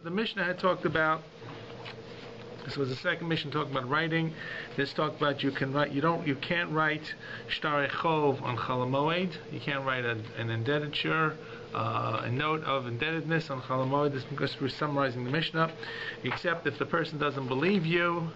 The Mishnah had talked about, this was the second Mishnah talking about writing. This talked about you can't write shtarei chov on Chol Moed. You can't write an indebtedure, a note of indebtedness on Chol Moed. This is because we're summarizing the Mishnah. Except if the person doesn't believe you,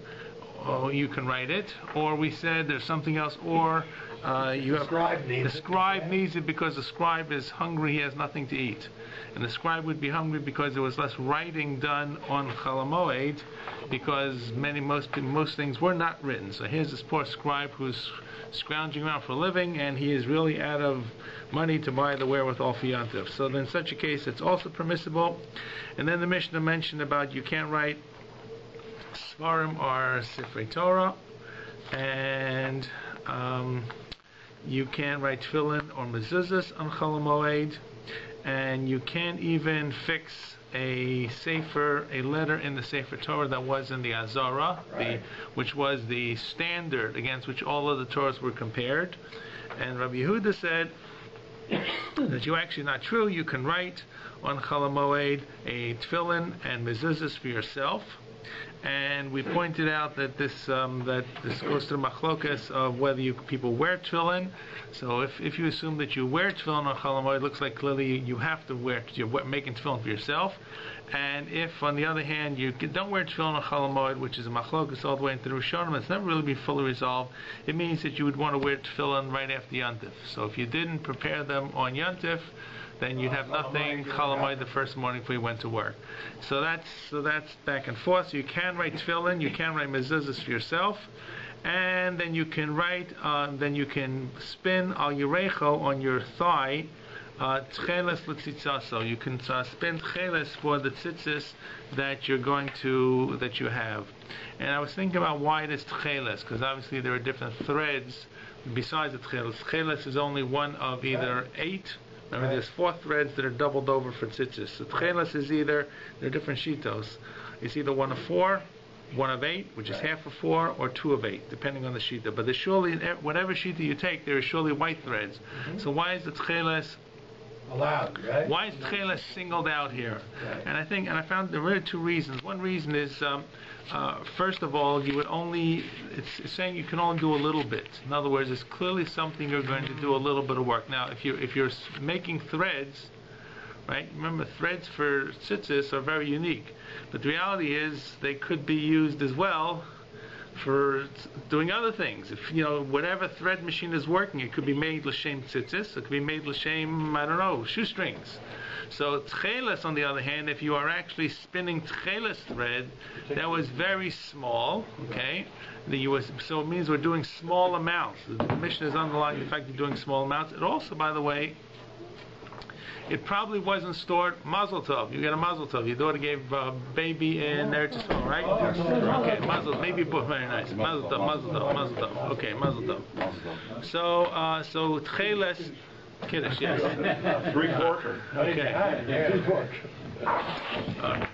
you can write it. Or we said there's something else. Or the scribe needs it because the scribe is hungry. He has nothing to eat, and the scribe would be hungry because there was less writing done on Chol Moed, because most things were not written. So here's this poor scribe who's scrounging around for a living, and he is really out of money to buy the wherewithal for Yontif. So then in such a case it's also permissible. And then the Mishnah mentioned about you can't write Svarim or Sifrei Torah, and you can't write Tefillin or Mezuzahs on Chol Moed, and you can't even fix a letter in the Sefer Torah that was in the Azara, which was the standard against which all of the Torahs were compared. And Rabbi Yehuda said that you actually not true. You can write on Chol Moed a Tefillin and Mezuzahs for yourself. And we pointed out that this goes to the machlokas of whether people wear tefillin. So if you assume that you wear tefillin on Chol Moed, it looks like clearly you have to you're making tefillin for yourself. And if, on the other hand, you don't wear tefillin on Chol Moed, which is a machlokas all the way into the Rishonim, it's never really been fully resolved. It means that you would want to wear tefillin right after Yontif. So if you didn't prepare them on Yontif, then you'd have nothing Chol Moed the first morning before you went to work. So that's back and forth. So you can write tefillin, you can write mezuzahs for yourself, and then you can spin al yirecho on your thigh tcheles l'tzitzaso. You can spin tcheles for the tzitzis that you have. And I was thinking about why it is tcheles, because obviously there are different threads besides the tcheles. Tcheles is only one of either 8. Remember, there's 4 threads that are doubled over for tzitzis. So tcheles is there are different shitos. It's either 1 of 4, 1 of 8, which is half of 4, or 2 of 8, depending on the shita. But there's surely, whatever shita you take, there is surely white threads. Mm-hmm. So why is the tcheles allowed, right? Why is tcheles singled out here? Right. And I found there were 2 reasons. One reason is, first of all, it's saying you can only do a little bit. In other words, it's clearly something you're going to do a little bit of work. Now, if you're making threads, right? Remember, threads for tzitzis are very unique. But the reality is they could be used as well for doing other things. If whatever thread machine is working, it could be made l'shem tzitzis, it could be made l'shem, I don't know, shoestrings. So tcheles, on the other hand, if you are actually spinning tcheles thread that was very small, okay, so it means we're doing small amounts. The Mishnah is underlying the fact you're doing small amounts. It also, by the way, it probably wasn't stored. Mazel tov. You get a mazel tov. Your daughter gave baby in Eretz Yisrael, right? Okay, mazel. Baby boy, very nice. Mazel tov, mazel tov, mazel tov. Okay, mazel tov. So tcheles, kiddush, yes. 3/4. Okay. 3/4.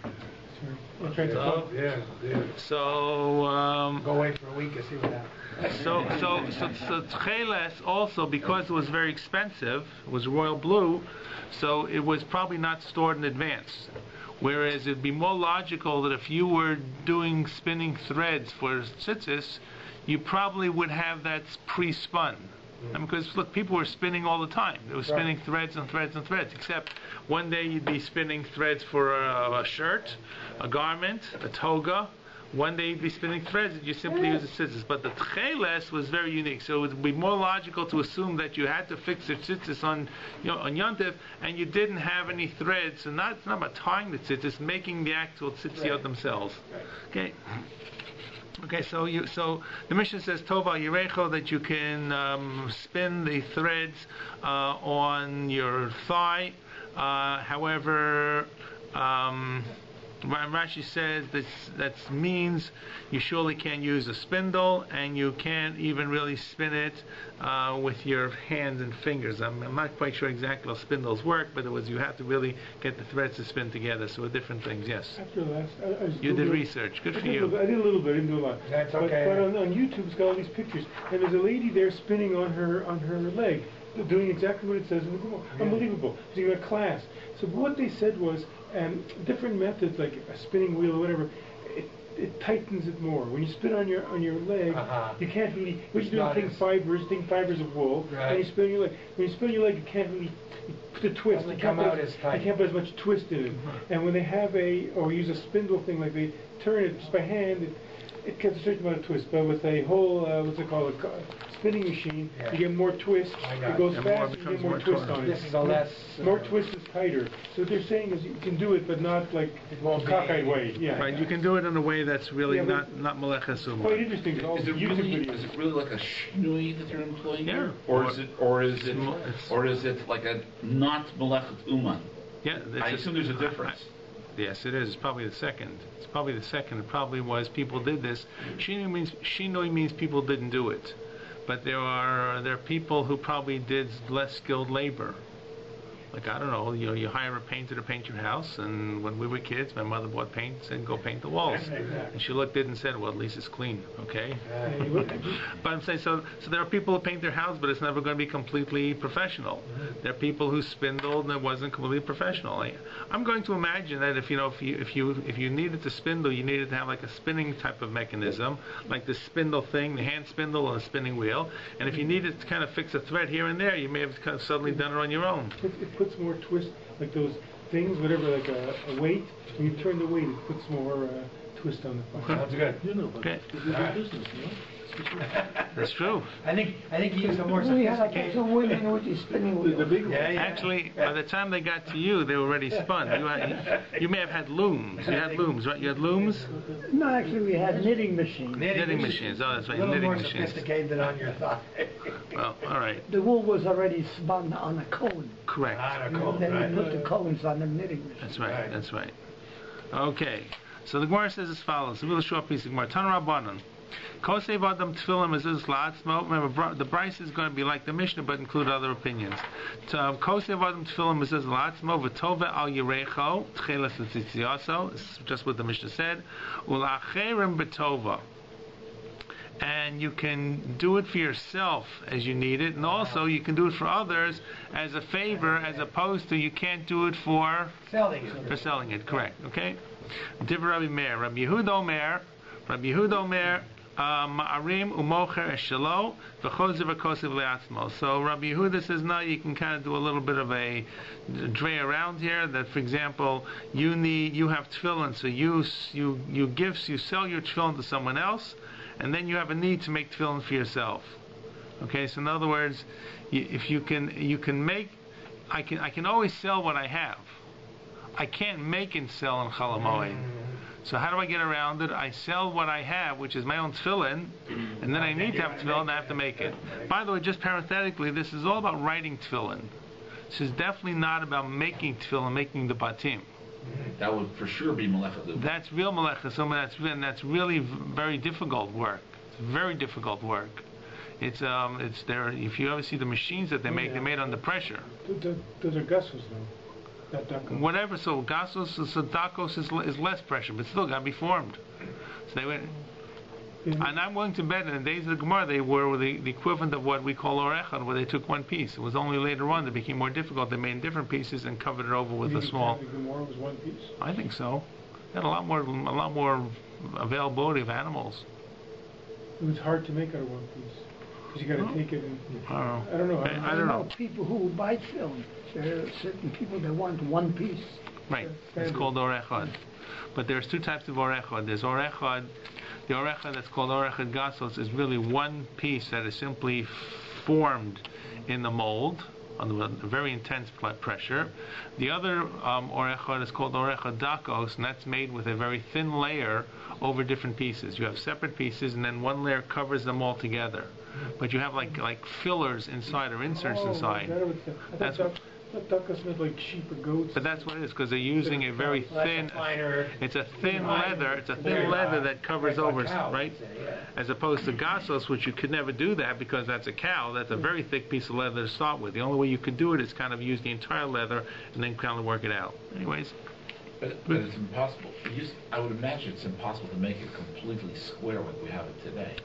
So go away for a week and see what happens. So tcheles also, because it was very expensive, it was royal blue, so it was probably not stored in advance. Whereas it'd be more logical that if you were spinning threads for tzitzis, you probably would have that pre-spun. Because look, people were spinning all the time. They were spinning threads and threads and threads. Except one day you'd be spinning threads for a shirt, a garment, a toga. One day you'd be spinning threads and you simply use the scissors. But the tcheles was very unique. So it would be more logical to assume that you had to fix the tzitzis on Yontif, and you didn't have any threads. So it's not about tying the tzitzis, making the actual tzitzit themselves. Okay. Okay, so the Mishnah says Tova Yirecho, that you can spin the threads on your thigh. However, Rashi says that means you surely can't use a spindle, and you can't even really spin it with your hands and fingers. I'm not quite sure exactly how spindles work, but you have to really get the threads to spin together. So different things. Yes. After last, you did research. Good for you. I did a little bit. I didn't do a lot. That's okay. But on YouTube, it's got all these pictures, and there's a lady there spinning on her leg, doing exactly what it says in the book. Unbelievable. She's in a class. So what they said was, and different methods like a spinning wheel or whatever, it tightens it more. When you spin on your leg, you can't really. When you're doing thin fibers of wool, and you spin your leg. When you spin your leg, you can't really put the twist. You can't put as much twist in it. And when they have use a spindle thing, like they turn it just by hand, it gets a certain amount of twist. But with a whole, what's it called, a spinning machine, you get more twist. It goes fast, you get more twist on it. This is a less... more twist is tighter. So what they're saying is you can do it, but not like cockeyed way. Yeah. Right, you can do it in a way that's really not meleches umah. Quite interesting. Is it really like a shinui that they're employing here? Or is it like a not melechet umah? Yeah, I assume there's a difference. Yes, it is. It's probably the second. It probably was people did this. Shinoi means people didn't do it, but there are people who probably did less skilled labor. Like, I don't know, you hire a painter to paint your house, and when we were kids, my mother bought paint and said, go paint the walls. And she looked at it and said, well, at least it's clean, okay? But I'm saying, so there are people who paint their house, but it's never going to be completely professional. There are people who spindled, and it wasn't completely professional. I'm going to imagine that if you needed to spindle, you needed to have like a spinning type of mechanism, like the spindle thing, the hand spindle and a spinning wheel. And if you needed to kind of fix a thread here and there, you may have kind of suddenly done it on your own. It puts more twist, like those things, whatever, like a weight. When you turn the weight, it puts more twist on the fire. Sounds good. Okay. It's a good business, That's true. I think you use a more We had like sophisticated... some women with the spinning wheel. The big one. Actually, by the time they got to you, they were already spun. You may have had looms. You had looms, right? You had looms? No, actually we had knitting machines. Knitting machines. Oh, that's right. A little Knitting more machines. sophisticated on your thigh. Well, all right. The wool was already spun on a cone. Correct. On a And cone, then right? you put the cones on the knitting machine. That's right. That's right. Okay. So the Gemara says as follows. A really short piece of Gemara. Tan Rabbanan. Kosev Adam Tfilim is La'atzmo. Remember, the Bryce is going to be like the Mishnah, but include other opinions. Kosev Adam Tfilim is La'atzmo. V'tove al Yerecho. Tchelas L'tzitziaso. This is just what the Mishnah said. Ula'acherim b'tova. And you can do it for yourself as you need it, and also you can do it for others as a favor, as opposed to you can't do it for selling it. Correct. Okay. Divrei Rabbi Meir. Rabbi Yehuda Omer. Ma'arim umocher eshelo v'chozer v'kosev le'atzmo. So Rabbi Yehuda says, no, you can kind of do a little bit of a dray around here. That, for example, you have tefillin, so you sell your tefillin to someone else, and then you have a need to make tefillin for yourself. Okay, so in other words, if you can make, I can always sell what I have. I can't make and sell in Chol Hamoed. So how do I get around it? I sell what I have, which is my own tefillin, and then I need to have tefillin, and I have to make it. By the way, just parenthetically, this is all about writing tefillin. This is definitely not about making tefillin, making the batim. That would for sure be melechet. That's real melechet, that's really very difficult work. It's very difficult work. It's there. If you ever see the machines that they make, they're made under pressure. Those are gussos, though. Whatever, so dakos is less pressure, but still got to be formed. So they went, and I'm willing to bet in the days of the Gemara they were the equivalent of what we call orechad, where they took one piece. It was only later on that became more difficult. They made different pieces and covered it over with a small. The Gemara was one piece. I think so. They had a lot more availability of animals. It was hard to make out of one piece because you got to take it and. I don't know. I don't know. People who buy film. There are certain people that want one piece. Right, it's called orechad. But there's two types of orechad. There's orechad, the orechad that's called orechad gasos is really one piece that is simply formed in the mold under very intense pressure. The other orechad is called orechad dakos, and that's made with a very thin layer over different pieces. You have separate pieces, and then one layer covers them all together. But you have like fillers inside or inserts inside. That's what. Dakos meant like sheep or goats. But that's what it is, because they're using a very thin. It's a thin leather. It's a thin leather that covers over, right? As opposed to gasos, which you could never do that because that's a cow. That's a very thick piece of leather to start with. The only way you could do it is kind of use the entire leather and then kind of work it out. Anyways. But it's impossible. I would imagine it's impossible to make it completely square like we have it today.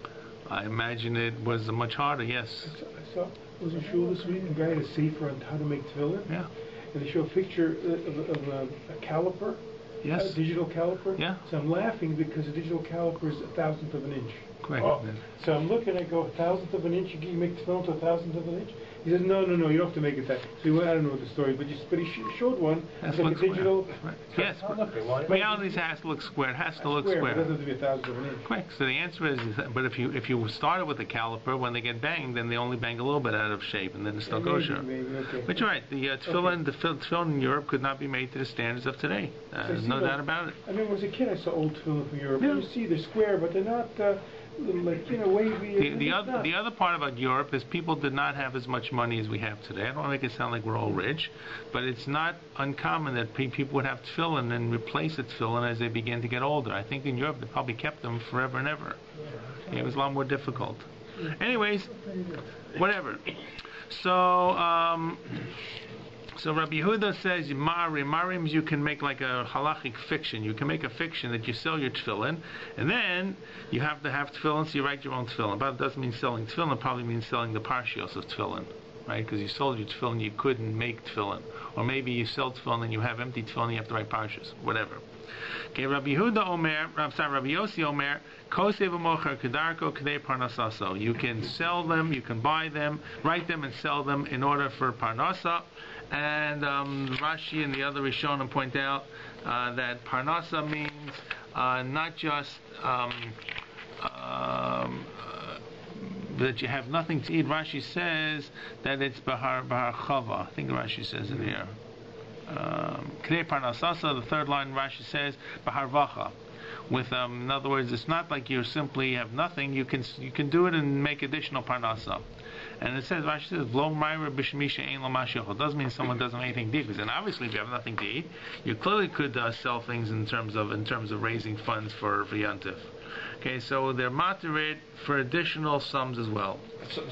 I imagine it was much harder. Yes. I saw was a shul this week. A guy had a sefer on how to make tefillin. Yeah. and they show a picture of a caliper, Yes. a digital caliper. Yeah. So I'm laughing because a digital caliper is 1,000th of an inch. Correct. Oh. So I'm looking, I go, 1,000th of an inch, you make the film to 1,000th of an inch? He says, no, you don't have to make it that. So he went, I don't know the story, but he showed one. Has It's to like look a digital. square. Right. Yes. Reality has to look square. It has to look But square. it doesn't have to be 1,000th of an inch. Correct. So the answer is, but if you started with a caliper, when they get banged, then they only bang a little bit out of shape, and then it's still kosher. Maybe, okay. But you're right. The tefillin in Europe could not be made to the standards of today. No doubt about it. I mean, as a kid, I saw old tefillin from Europe. Yeah. You see, they're square, but they're not wavy. The other part about Europe is people did not have as much money as we have today. I don't want to make it sound like we're all rich, but it's not uncommon that people would have tefillin and replace the tefillin as they begin to get older. I think in Europe they probably kept them forever and ever. It was a lot more difficult. Anyways, whatever. So Rabbi Yehuda says, Marims you can make like a halachic fiction. You can make a fiction that you sell your tefillin, and then you have to have tefillin, so you write your own tefillin. But it doesn't mean selling tefillin, it probably means selling the parshios of tefillin, right? Because you sold your tefillin, you couldn't make tefillin. Or maybe you sell tefillin and you have empty tefillin, you have to write parshios, whatever. Okay, Rabbi Yossi Omer, Kosev Mocher Kedarko Kedei Parnasaso. You can sell them, you can buy them, write them and sell them in order for Parnasa. And Rashi and the other Rishonim point out that Parnasa means not just that you have nothing to eat. Rashi says that it's Bahar Chava. I think Rashi says it here. Kedei Parnasasa, the third line, Rashi says Bahar Vacha. With in other words, it's not like you simply have nothing. You can do it and make additional Parnasa. And it says, Rashi says, "V'lo ma'ira b'shmisha ein lo mashyochel." Doesn't mean someone doesn't have anything to eat. Because then obviously, if you have nothing to eat, you clearly could sell things in terms of raising funds for Yantif. Okay, so they're materit for additional sums as well.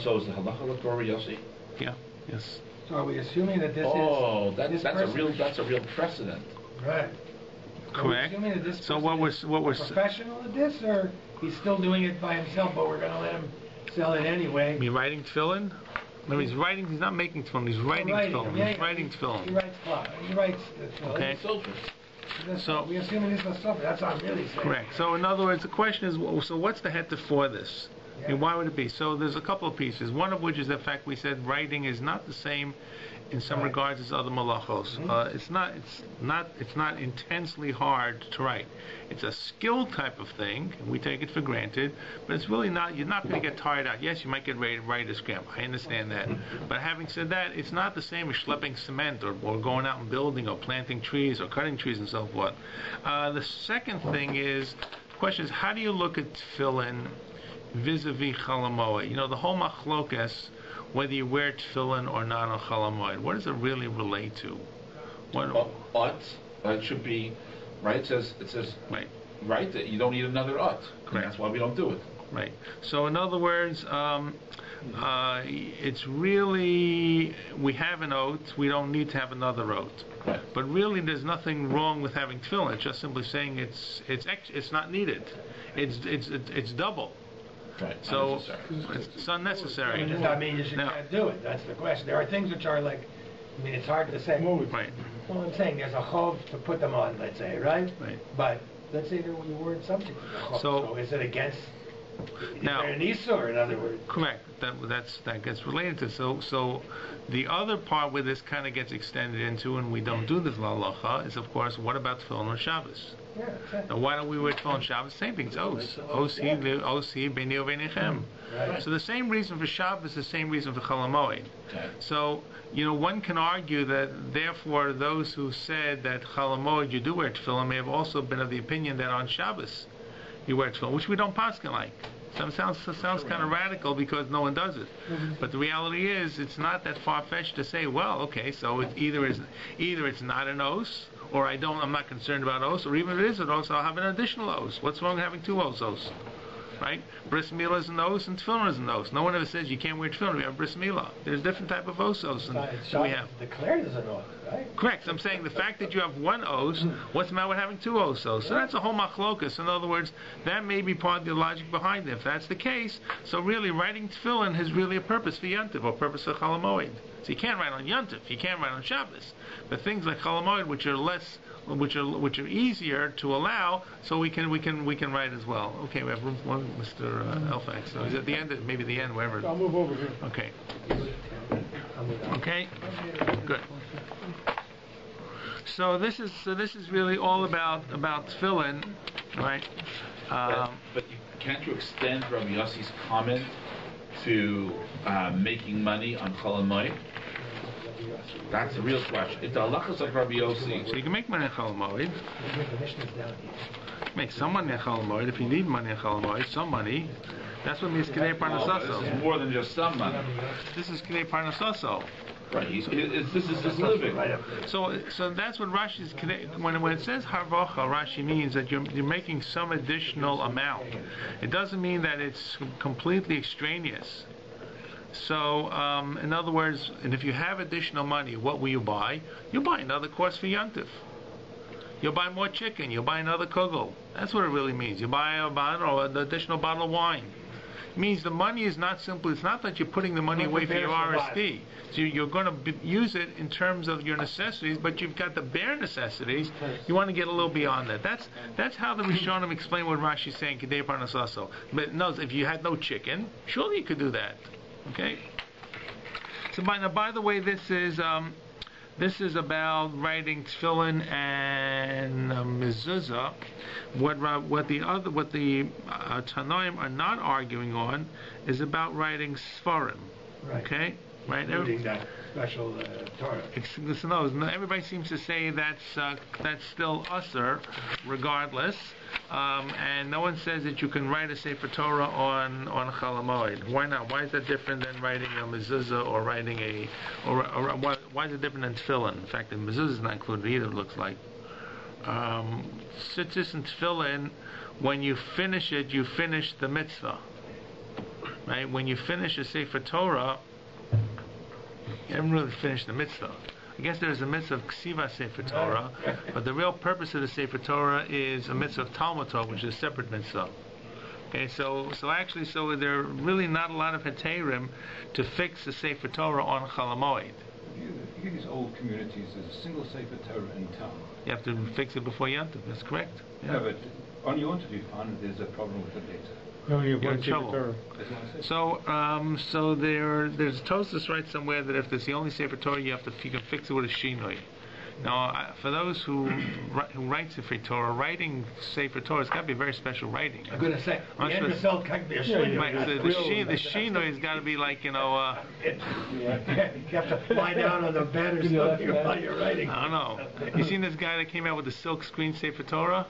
So is the halacha like Rabbi Yossi? Yeah. Yes. So are we assuming that this is... that's a real precedent. Right. Correct. Are we assuming that this So person what we're is professional at this, or he's still doing it by himself, but we're going to let him sell it anyway? You writing tefillin? No, he's not making tefillin, he's writing tefillin. He's writing He tefillin. writes cloth. He writes the tefillin. Okay. So we're assuming this is stuff. That's what I'm really saying. Correct. So in other words, the question is, so what's the heter for this? I mean, why would it be? So there's a couple of pieces. One of which is the fact we said writing is not the same in some regards as other malachos. It's not intensely hard to write. It's a skill type of thing, and we take it for granted. But it's really not. You're not going to get tired out. Yes, you might get ready to write a script. I understand that. But having said that, it's not the same as schlepping cement or going out and building or planting trees or cutting trees and so forth. The second thing is, the question is, how do you look at tefillin vis-a-vis Chol Hamoed? You know, the whole machlokas, whether you wear tefillin or not on Chol Hamoed, what does it really relate to? It should be, right? It says right that you don't need another ut. Correct. That's why we don't do it. Right. So in other words, it's really, we have an oath, we don't need to have another oath. Right. But really, there's nothing wrong with having tefillin. It's just simply saying it's not needed. It's double. Right. So it's unnecessary. It does not mean you can't do it. That's the question. There are things which are like, I mean, it's hard to say. Right. Well, I'm saying there's a chov to put them on, let's say, right? Right. But let's say you weren't subject to the chov. So is it against? Now, is there an isur, in other words? Correct. That gets related to. So the other part where this kind of gets extended into, and we don't do this halacha, is of course, what about tefillin on Shabbos? Yeah, exactly. Now, why don't we wear tefillin on Shabbos? Same thing. It's os. Os hi b'ni u'b'nechem. Right. So the same reason for Shabbos is the same reason for Chol Hamoed. Okay. So, one can argue that, therefore, those who said that Chol Hamoed you do wear tefillin may have also been of the opinion that on Shabbos you wear tefillin, which we don't paskin like. So it sounds kind of radical because no one does it. But the reality is, it's not that far-fetched to say, well, okay, so it either it's not an os, or I'm not concerned about os, or even if it is an os, I'll have an additional os. What's wrong with having two osos? Right? Bris milah is an os and tefillin is an os. No one ever says you can't wear tefillin. We have bris milah. There's different type of osos, and we have declared as an os. right? Correct. So I'm saying the fact that you have one os, what's the matter with having two osos? So that's a whole machlokas. In other words, that may be part of the logic behind it. If that's the case, so really writing tefillin has really a purpose for Yontif or purpose for Chol Moed. So you can't write on Yontif, you can't write on Shabbos. But things like Chol Moed, which are less, which are easier to allow, so we can write as well. Okay, we have room for one, Mr. Elfax. So is it the end? Maybe the end, wherever. I'll move over here. Okay. Okay. Good. So this is really all about tefillin, right? But can't you extend Rabbi Yossi's comment to making money on Chol Moed? That's the real question. If the halachas of Rabbi Yossi, So you can make money on Chol Moed. Make some money on Chol Moed if you need money on Chol Moed. Some money. That's what means K'nei this Parnasaso. is more than just some money. This is K'nei Parnasaso. Right. This is his living. So that's what Rashi's when it says harvacha, Rashi means that you're making some additional amount. It doesn't mean that it's completely extraneous. So in other words, and if you have additional money, what will you buy? You'll buy another course for Yontif. You'll buy more chicken. You'll buy another kugel. That's what it really means. You buy an additional bottle of wine. It means the money is not simple. It's not that you're putting the money away for your RSP. So you're going to use it in terms of your necessities, but you've got the bare necessities. You want to get a little beyond that. That's how the Rishonim explain what Rashi is saying. K'dei Parnasaso. But no, if you had no chicken, surely you could do that. Okay. So by the way, this is about writing tefillin and mezuzah. What the Tanaim are not arguing on is about writing svarim. Right. Okay, right. Including that special Torah. No, everybody seems to say that's still usher, regardless. And no one says that you can write a Sefer Torah on Chol Moed. Why not? Why is that different than writing a mezuzah or writing why is it different than tefillin? In fact, the mezuzah is not included either. It looks like tzitzis and tefillin. When you finish it, you finish the mitzvah. Right? When you finish a Sefer Torah, you haven't really finished the mitzvah. I guess there's a mitzvah of Ksiva Sefer Torah, but the real purpose of the Sefer Torah is a mitzvah of Talmud Torah, which is a separate mitzvah. Okay, so there are really not a lot of heterim to fix the Sefer Torah on Chol Moed. You get these old communities, there's a single Sefer Torah in town. You have to fix it before Yontif. That's correct. Yeah. No, but on Yontif you find that there's a problem with the letter. No, you have You're one in Sefer trouble. Torah. That's what I said. So there's Tosfos right somewhere that if it's the only Sefer Torah, you can fix it with a shinoi. Now, for those who write Sefer Torah, writing Sefer Torah has got to be very special writing. I'm going to say, the end result can't be a Yeah, shlinger. Right, the shinoi has got to be like, You have to lie down on the bed or something while you're writing. I don't know. You seen this guy that came out with the silk screen Sefer Torah?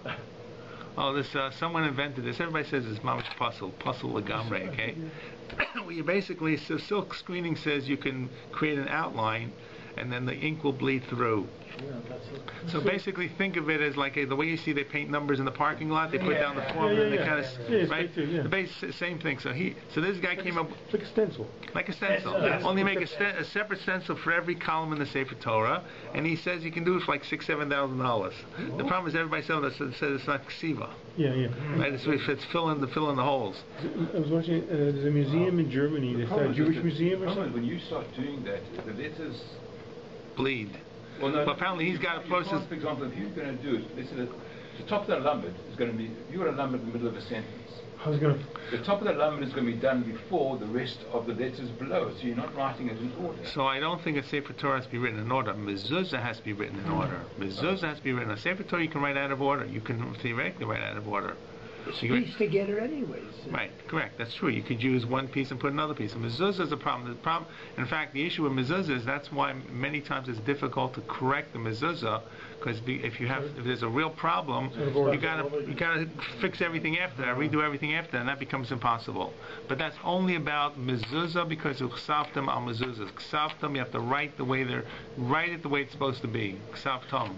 Oh, someone invented this. Everybody says it's mamish puzzle legamre, okay? Well, you basically, so silk screening says you can create an outline and then the ink will bleed through. So basically think of it as like the way you see they paint numbers in the parking lot, they put down the form and they kind of, right? The same thing. So this guy came up Like a stencil. like a stencil. Only make a separate stencil for every column in the Sefer Torah, and he says you can do it for like $6,000-$7,000. The problem is everybody says it's not ksiva. Yeah. Right? It's fill in the holes. I was watching, there's a museum in Germany, The it's a problem is Jewish that- museum or problem is something. when you start doing that, the letters... Bleed. Well, no, But apparently he's got a process. For example, if you're going to do it, let's say the top of that lumber is going to be, you've got a lumber in the middle of a sentence. How's it going to... The top of that lumber is going to be done before the rest of the letters below, so you're not writing it in order. So I don't think a Sefer Torah has to be written in order. Mezuzah has to be written in order. Mezuzah has to be written. A Sefer Torah you can write out of order. You can theoretically write out of order. It's pieced together anyways. Right, correct. That's true. You could use one piece and put another piece. And mezuzah is a problem. In fact, the issue with mezuzah is that's why many times it's difficult to correct the mezuzah, because if there's a real problem, you gotta fix everything after that, redo everything after that, and that becomes impossible. But that's only about mezuzah because of ksavtam al mezuzah. Ksavtam, you have to write it the way it's supposed to be. Ksavtam.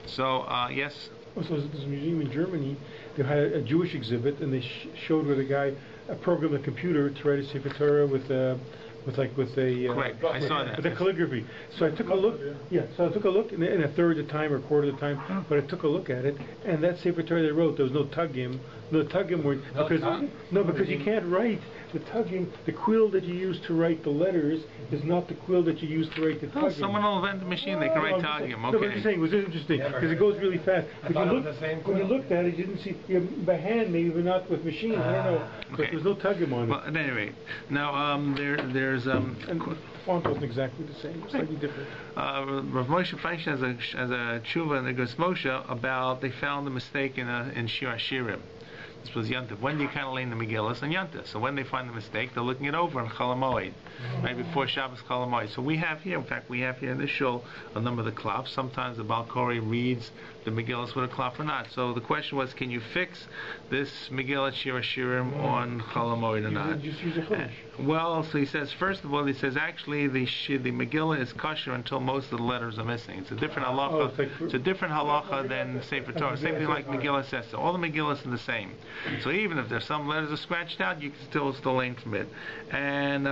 So yes. Also, there's a museum in Germany. They had a Jewish exhibit, and they showed where the guy programmed a computer to write a Sefer Torah with with a Correct. I saw that. with the calligraphy. So I took a look. Yeah. So I took a look in a third of the time or a quarter of the time, but I took a look at it, and that Sefer Torah they wrote, there was no tugim. No tugim word because you can't write the tugim. The quill that you use to write the letters is not the quill that you use to write the tugim. Someone will invent a machine. They can write tugim. Okay. No, but I'm just saying it was interesting because it goes really fast. When you looked at it, you didn't see by hand, maybe, but not with machines. I don't know. But there's no tugim on it. Well, at any rate, now there's and the font wasn't exactly the same. It was slightly different. Rav Moshe Feinstein has a tshuva in the Gus Moshe about they found a mistake in Shir Hashirim. This was Yantif. When do you kind of lean the Megillas on Yantif? So when they find the mistake, they're looking it over in Chol Moed, right before Shabbos Chol Moed. So we have here in this shul a number of the klaf. Sometimes the Baal Koreh reads the Megillas with a klaf or not. So the question was, can you fix this Megillah Shir Hashirim on Chol Moed or not? Just use a chumash. Well, so he says, first of all, actually the Megillah is kosher until most of the letters are missing. It's a different halacha. It's a different halacha than Sefer Torah. Same thing like Megillah says. So all the Megillahs are the same. So even if there's some letters are scratched out, you can still learn from it. And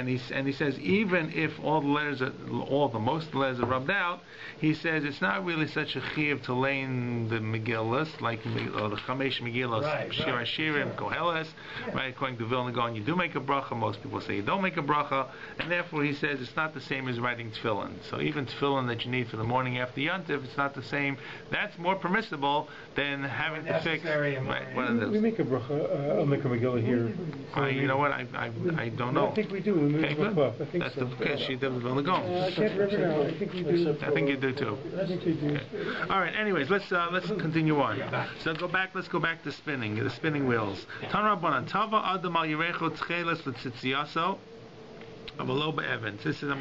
he says even if most of the letters are rubbed out, he says it's not really such a chiyuv to learn the Megillahs or the Chamesh Megillahs, Shir Hashirim, Koheles, right? According to Vilna Gaon, you do make a bracha. Most people say you don't make a bracha, and therefore he says it's not the same as writing tefillin. So even tefillin that you need for the morning after Yantiv, it's not the same. That's more permissible than having to fix. Right, we make a bracha. I'll make a Megillah here. You know what? I don't know. I think we do. We make a bracha. I think that's so. Because she did with Vilna Gaon. I can't remember now. I think we do. I think you do too. I think we do. Okay. All right. Anyways, let's continue on. So let's go back to spinning. The spinning wheels. Tan Rabbanan Tava Adam Al Yirecho Tcheles L'Tzitziyaso Avalo Be'evan. This is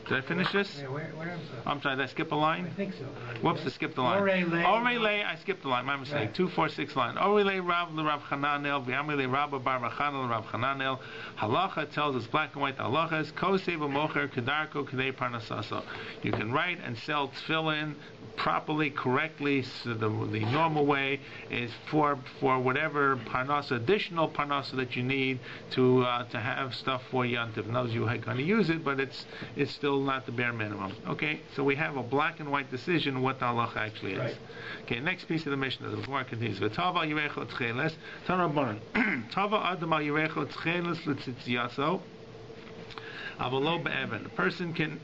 did I finish this? Yeah, where I'm sorry, did I skip a line? I think so. Whoops, I skipped the line. Orei lei, I skipped the line, my mistake. Right. 246 line. Orei lei Rav l'Rav Chananel, v'yamri lei Rabba bar Machanel l'Rav Chananel. Halacha tells us black and white halachas. Kosei v'mocher kedarko kedei parnasaso. You can write and sell tefillin properly, correctly. So the normal way is for whatever parnasa, additional parnasa that you need to have stuff for Yantiv. Knows you are going to use it, but it's still not the bare minimum. Okay, so we have a black and white decision what the halacha actually is. Right. Okay, next piece of the Mishnah, the Gemara continues. V'tava yirecho tcheles, Tanrabanan. Tava adam yirecho tcheles l'tzitziyaso, avalo be'evan. A person can,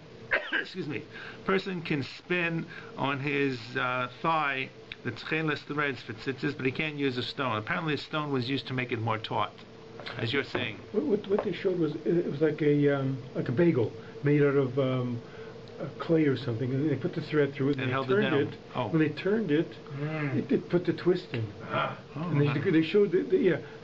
person can spin on his thigh the tcheles threads for tzitzis, but he can't use a stone. Apparently, a stone was used to make it more taut, as you're saying. What they showed was it was like a bagel made out of clay or something, and they put the thread through it, and they turned it. Oh. When they turned it, it put the twist in. And they showed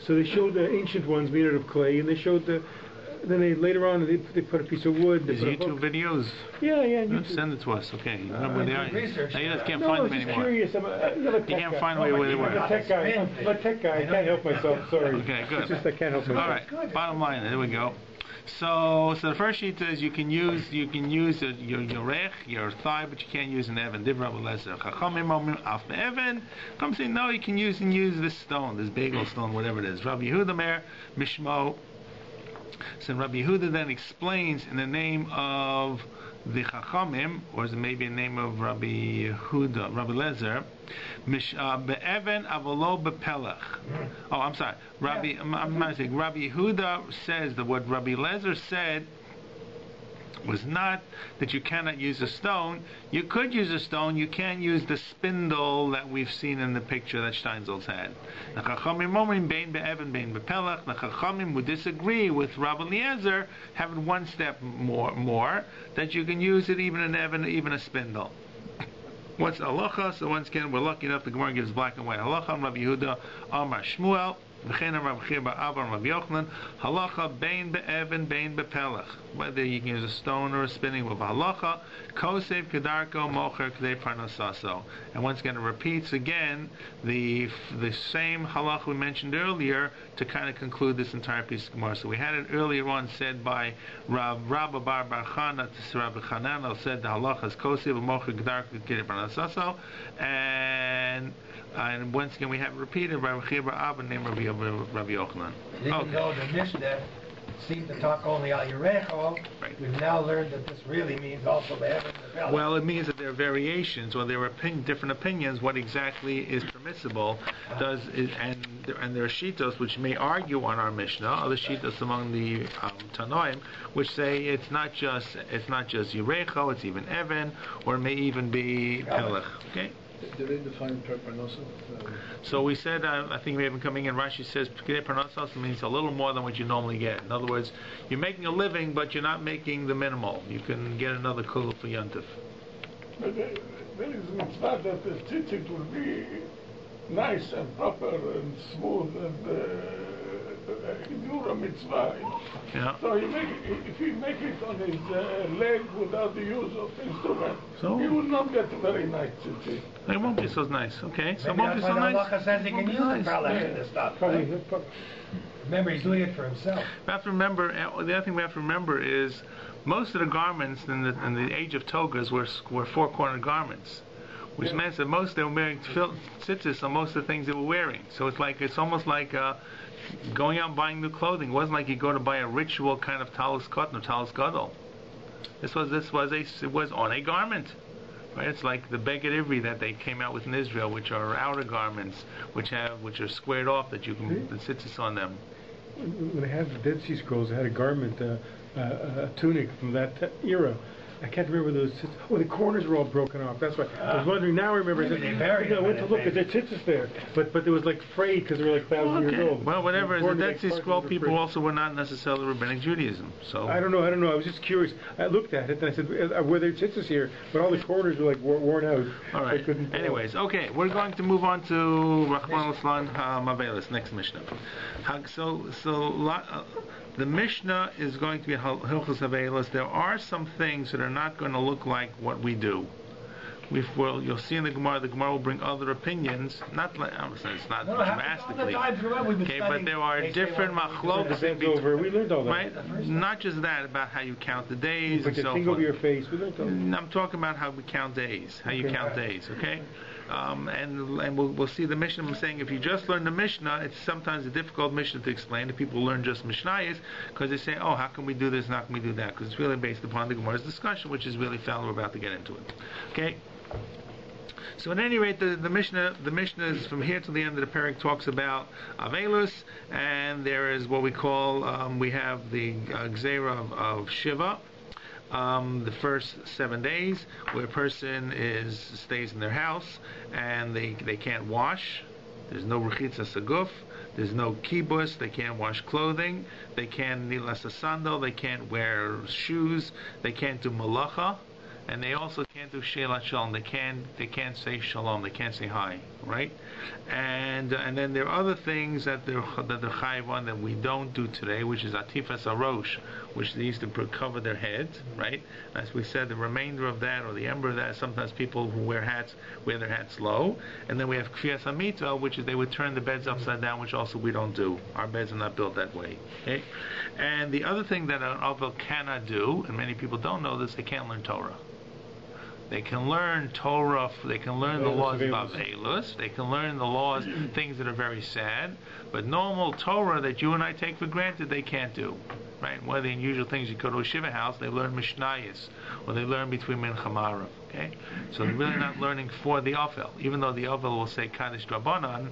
so they showed the ancient ones made out of clay, and they showed then later on they put a piece of wood. There's YouTube videos. Yeah. Send it to us, okay. You know where they are. Now you just can't find them anymore. Curious. You can't find where they were. I'm a tech guy. I can't help myself. Sorry. Okay, good. It's just I can't help myself. All right. Bottom line. There we go. So the first sheet is you can use your rech, your thigh, but you can't use an evan. Divra b'lezer. Chachamim omrim af be'evan. Come say no, you can use this stone, this bagel stone, whatever it is. Rabbi Yehuda Mer Mishmo. So Rabbi Yehuda then explains in the name of the Chachamim, or is it maybe a name of Rabbi Yehuda, Rabbi Lezer, be'evan avolo bepelach. Oh, I'm sorry. Rabbi Yehuda says that what Rabbi Lezer said was not that you cannot use a stone. You could use a stone. You can't use the spindle that we've seen in the picture that Steinsaltz had. The Chachamim would disagree with Rabbi Eliezer, having one step more that you can use it even an evan, even a spindle. What's halacha? So once again, we're lucky enough the Gemara gives black and white halacha. Rabbi Yehuda Amar Shmuel. Halacha bein be'evan bein bepelach. Whether you can use a stone or a spinning with a halacha, kosev kedarko mocher k'dei parnasaso. And once again, it repeats again the same halacha we mentioned earlier to kind of conclude this entire piece of Gemara. So we had it earlier on said by Rabba bar Chana to Rabbi Chananel said the halacha is kosev mocher kedarko k'dei parnasaso, and once again we have repeated Rabbi Chibra Abba named Rabbi Yochanan. Even though the Mishnah seemed to talk only al Yerecho. Right. We've now learned that this really means also the heaven and the belly. Well, it means that there are variations, or there are different opinions. What exactly is permissible? And there are shitos which may argue on our Mishnah. Other shitos among the Tanoim, which say it's not just Yerecho, it's even Evan, or it may even be Pelech. Okay. Do they define per parnasa? So we said, I think we have been coming in, Rashi says, Pekidei parnasa means a little more than what you normally get. In other words, you're making a living, but you're not making the minimal. You can get another kula for Yontif. But there is a mitzvah that the tzitzit will be nice and proper and smooth and Yura mitzvah. Yeah. So if you make it on his leg without the use of instrument, So? he will not get very nice tzitzit. It won't be so nice, okay? So it Maybe won't be that's so why the nice. halacha says he can use it for this stuff. Right? Remember, he's doing it for himself. We have to remember, the other thing we have to remember is most of the garments in the age of togas were four-cornered garments, which meant that most they were wearing tzitzis on most of the things they were wearing. So it's almost like going out and buying new clothing. It wasn't like you go to buy a ritual kind of talus Kattan or talus gadol. This was on a garment. Right? It's like the beged ivri that they came out with in Israel, which are outer garments, which are squared off that you can the tzitzis on them. When they had the Dead Sea Scrolls, they had a garment, a tunic from that era. I can't remember those. Oh, the corners were all broken off. That's why I was wondering. Now I remember. I went to look at their tzitzis there, but they was like frayed because they were like 1,000 years old. Well, whatever. The Dead Sea Scroll people also were not necessarily rabbinic Judaism. So I don't know. I was just curious. I looked at it and I said, "Were there tzitzis here?" But all the corners were like worn out. All right. Anyways, okay, we're going to move on to Rahman al-Islam Mavelis, next Mishnah. The Mishnah is going to be Hilchos Havelos. There are some things that are not going to look like what we do. You'll see in the Gemara will bring other opinions. It's not drastically. Okay, but there are different machlokas in between. We learned all that. Right? Not just that, about how you count the days and so forth. Over your face. We learned all that. I'm talking about how we count days. How you count days. Okay. And we'll see the Mishnah. I'm saying if you just learn the Mishnah, it's sometimes a difficult Mishnah to explain. If people learn just Mishnayos, because they say, oh, how can we do this and how can we do that? Because it's really based upon the Gemara's discussion, which is really found. We're about to get into it. Okay. So at any rate, the Mishnah is from here to the end of the parak talks about Avelus, and there is what we call we have the Gzeira of Shiva. The first 7 days where a person stays in their house and they can't wash. There's no rechitza saguf. There's no kibus. They can't wash clothing. They can't nilas sandal. They can't wear shoes. They can't do malacha. And they also can't do shelat shalom. They can't say shalom. They can't say hi, right? And then there are other things that they're chayiv on that we don't do today, which is atifas arosh, which they used to cover their heads, right? As we said, the remainder of that or the ember of that, sometimes people who wear their hats low. And then we have kfiyas hamita, which is they would turn the beds upside down, which also we don't do. Our beds are not built that way. Okay? And the other thing that an avel cannot do, and many people don't know this, they can't learn Torah. They can learn Torah, they can learn the laws about Eilos, they can learn the laws, things that are very sad, but normal Torah that you and I take for granted, they can't do. Right? One of the unusual things, you go to a Shiva house, they learn Mishnayos, or they learn between Mincha Marav. Okay? So they're really not learning for the Ovel. Even though the Ovel will say Kaddish Drabanan,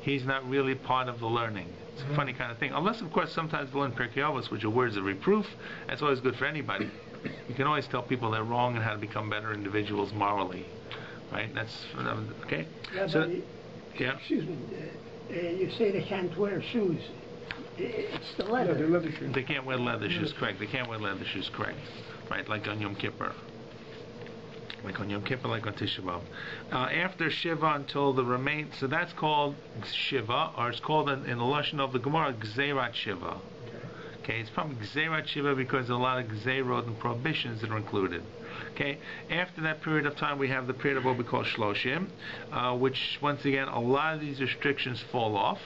he's not really part of the learning. It's a funny kind of thing. Unless, of course, sometimes they learn Pirkei Avos, which are words of reproof. That's always good for anybody. You can always tell people they're wrong and how to become better individuals morally, right? That's okay. Yeah, so, yeah. Excuse me. You say they can't wear shoes. It's the leather. Yeah, leather shoes. They can't wear leather shoes. Correct. They can't wear leather shoes. Correct. Right, like on Yom Kippur. Like on Yom Kippur, like on Tisha B'Av. After Shiva until the remain. So that's called Shiva, or it's called in the lashon of the Gemara Gzeirat Shiva. Okay, it's from Gzeirat Shiva because there's a lot of Gzeirot and prohibitions that are included. Okay, after that period of time, we have the period of what we call Shloshim, which once again a lot of these restrictions fall off.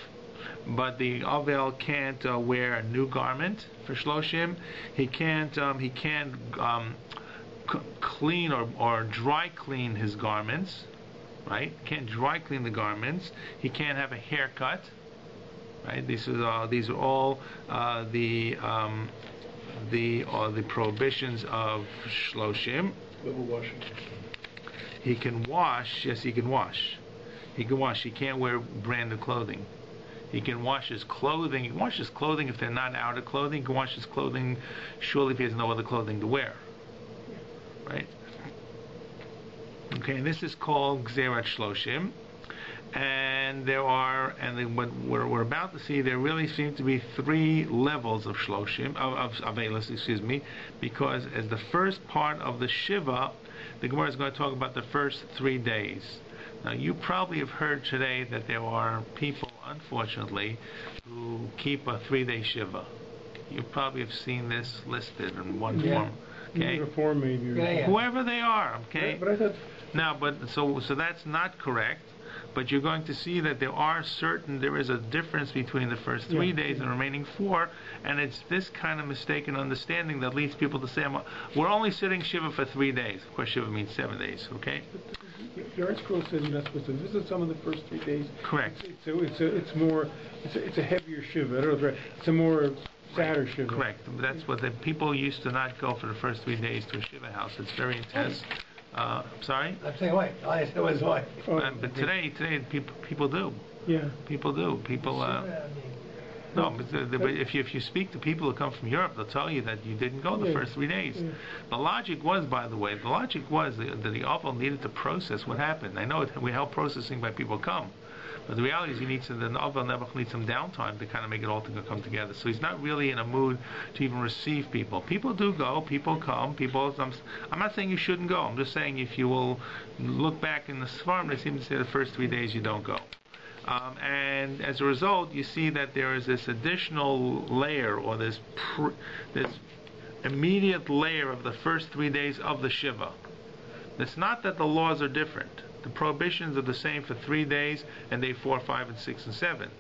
But the Avel can't wear a new garment for Shloshim. He can't clean or dry clean his garments. Right? Can't dry clean the garments. He can't have a haircut. right? These are all the prohibitions of shloshim. He can wash. Yes, he can wash. He can wash. He can't wear branded clothing. He can wash his clothing. He can wash his clothing if they're not outer clothing. He can wash his clothing surely if he has no other clothing to wear. Right? Okay, and this is called Gzerat Shloshim. And what we're about to see, there really seem to be 3 levels of Shloshim, of Avelis, because as the first part of the Shiva, the Gemara is going to talk about the first 3 days. Now, you probably have heard today that there are people, unfortunately, who keep a 3-day Shiva. You probably have seen this listed in one form. Okay? Reform maybe. Whoever they are, okay? Yeah, but I thought... Now, so that's not correct. But you're going to see that there is a difference between the first 3 days and the remaining 4, and it's this kind of mistaken understanding that leads people to say, we're only sitting Shiva for 3 days. Of course, Shiva means 7 days, okay? Your art scroll says you're not supposed to visit some of the first 3 days. Correct. It's a heavier Shiva. I don't know, it's a more sadder Shiva. Correct. That's what the people used to not go for the first 3 days to a Shiva house. It's very intense. Sorry? I'm saying why. I said it was why. But today people do. Yeah. People do. No, but if you speak to people who come from Europe, they'll tell you that you didn't go the first 3 days. Yeah. The logic was, by the way, that the Oval needed to process what happened. I know we help processing by people come. But the reality is the Oval Nebuch needs some downtime to kind of make it all come together. So he's not really in a mood to even receive people. People do go, people come, I'm not saying you shouldn't go. I'm just saying if you will look back in the Sfarim, they seem to say the first 3 days you don't go. And as a result, you see that there is this additional layer, or this immediate layer of the first 3 days of the Shiva. It's not that the laws are different. The prohibitions are the same for 3 days and day 4, 5, and 6, and 7.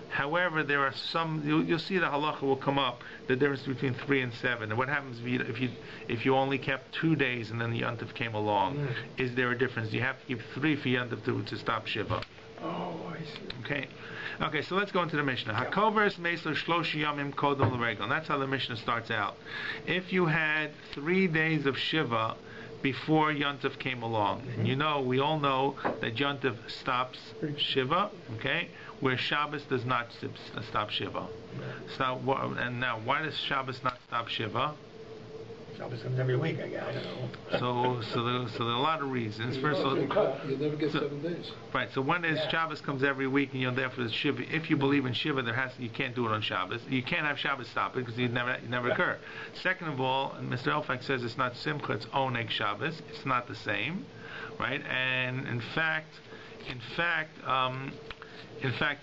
However, there are some. You'll see the halacha will come up, the difference between 3 and 7, and what happens if you only kept 2 days and then the Yontif came along. Is there a difference? You have to keep 3 for Yontif to stop Shiva. Oh, I see. Okay, so let's go into the Mishnah. Hakovers meisler shloshi yamim kodol l'regel. That's how the Mishnah starts out. If you had 3 days of Shiva before Yontif came along, and we all know that Yontif stops Shiva, okay, where Shabbos does not stop Shiva. So, and now, why does Shabbos not stop Shiva? Shabbos comes every week, I guess. I don't know. So there are a lot of reasons. First of all, you never get 7 days. Right. So one is Shabbos comes every week, and therefore the Shiva. If you believe in Shiva, you can't do it on Shabbos. You can't have Shabbos stop it because it never occur. Second of all, Mr. Elfak says it's not Simcha, it's Oneg Shabbos. It's not the same, right? And in fact,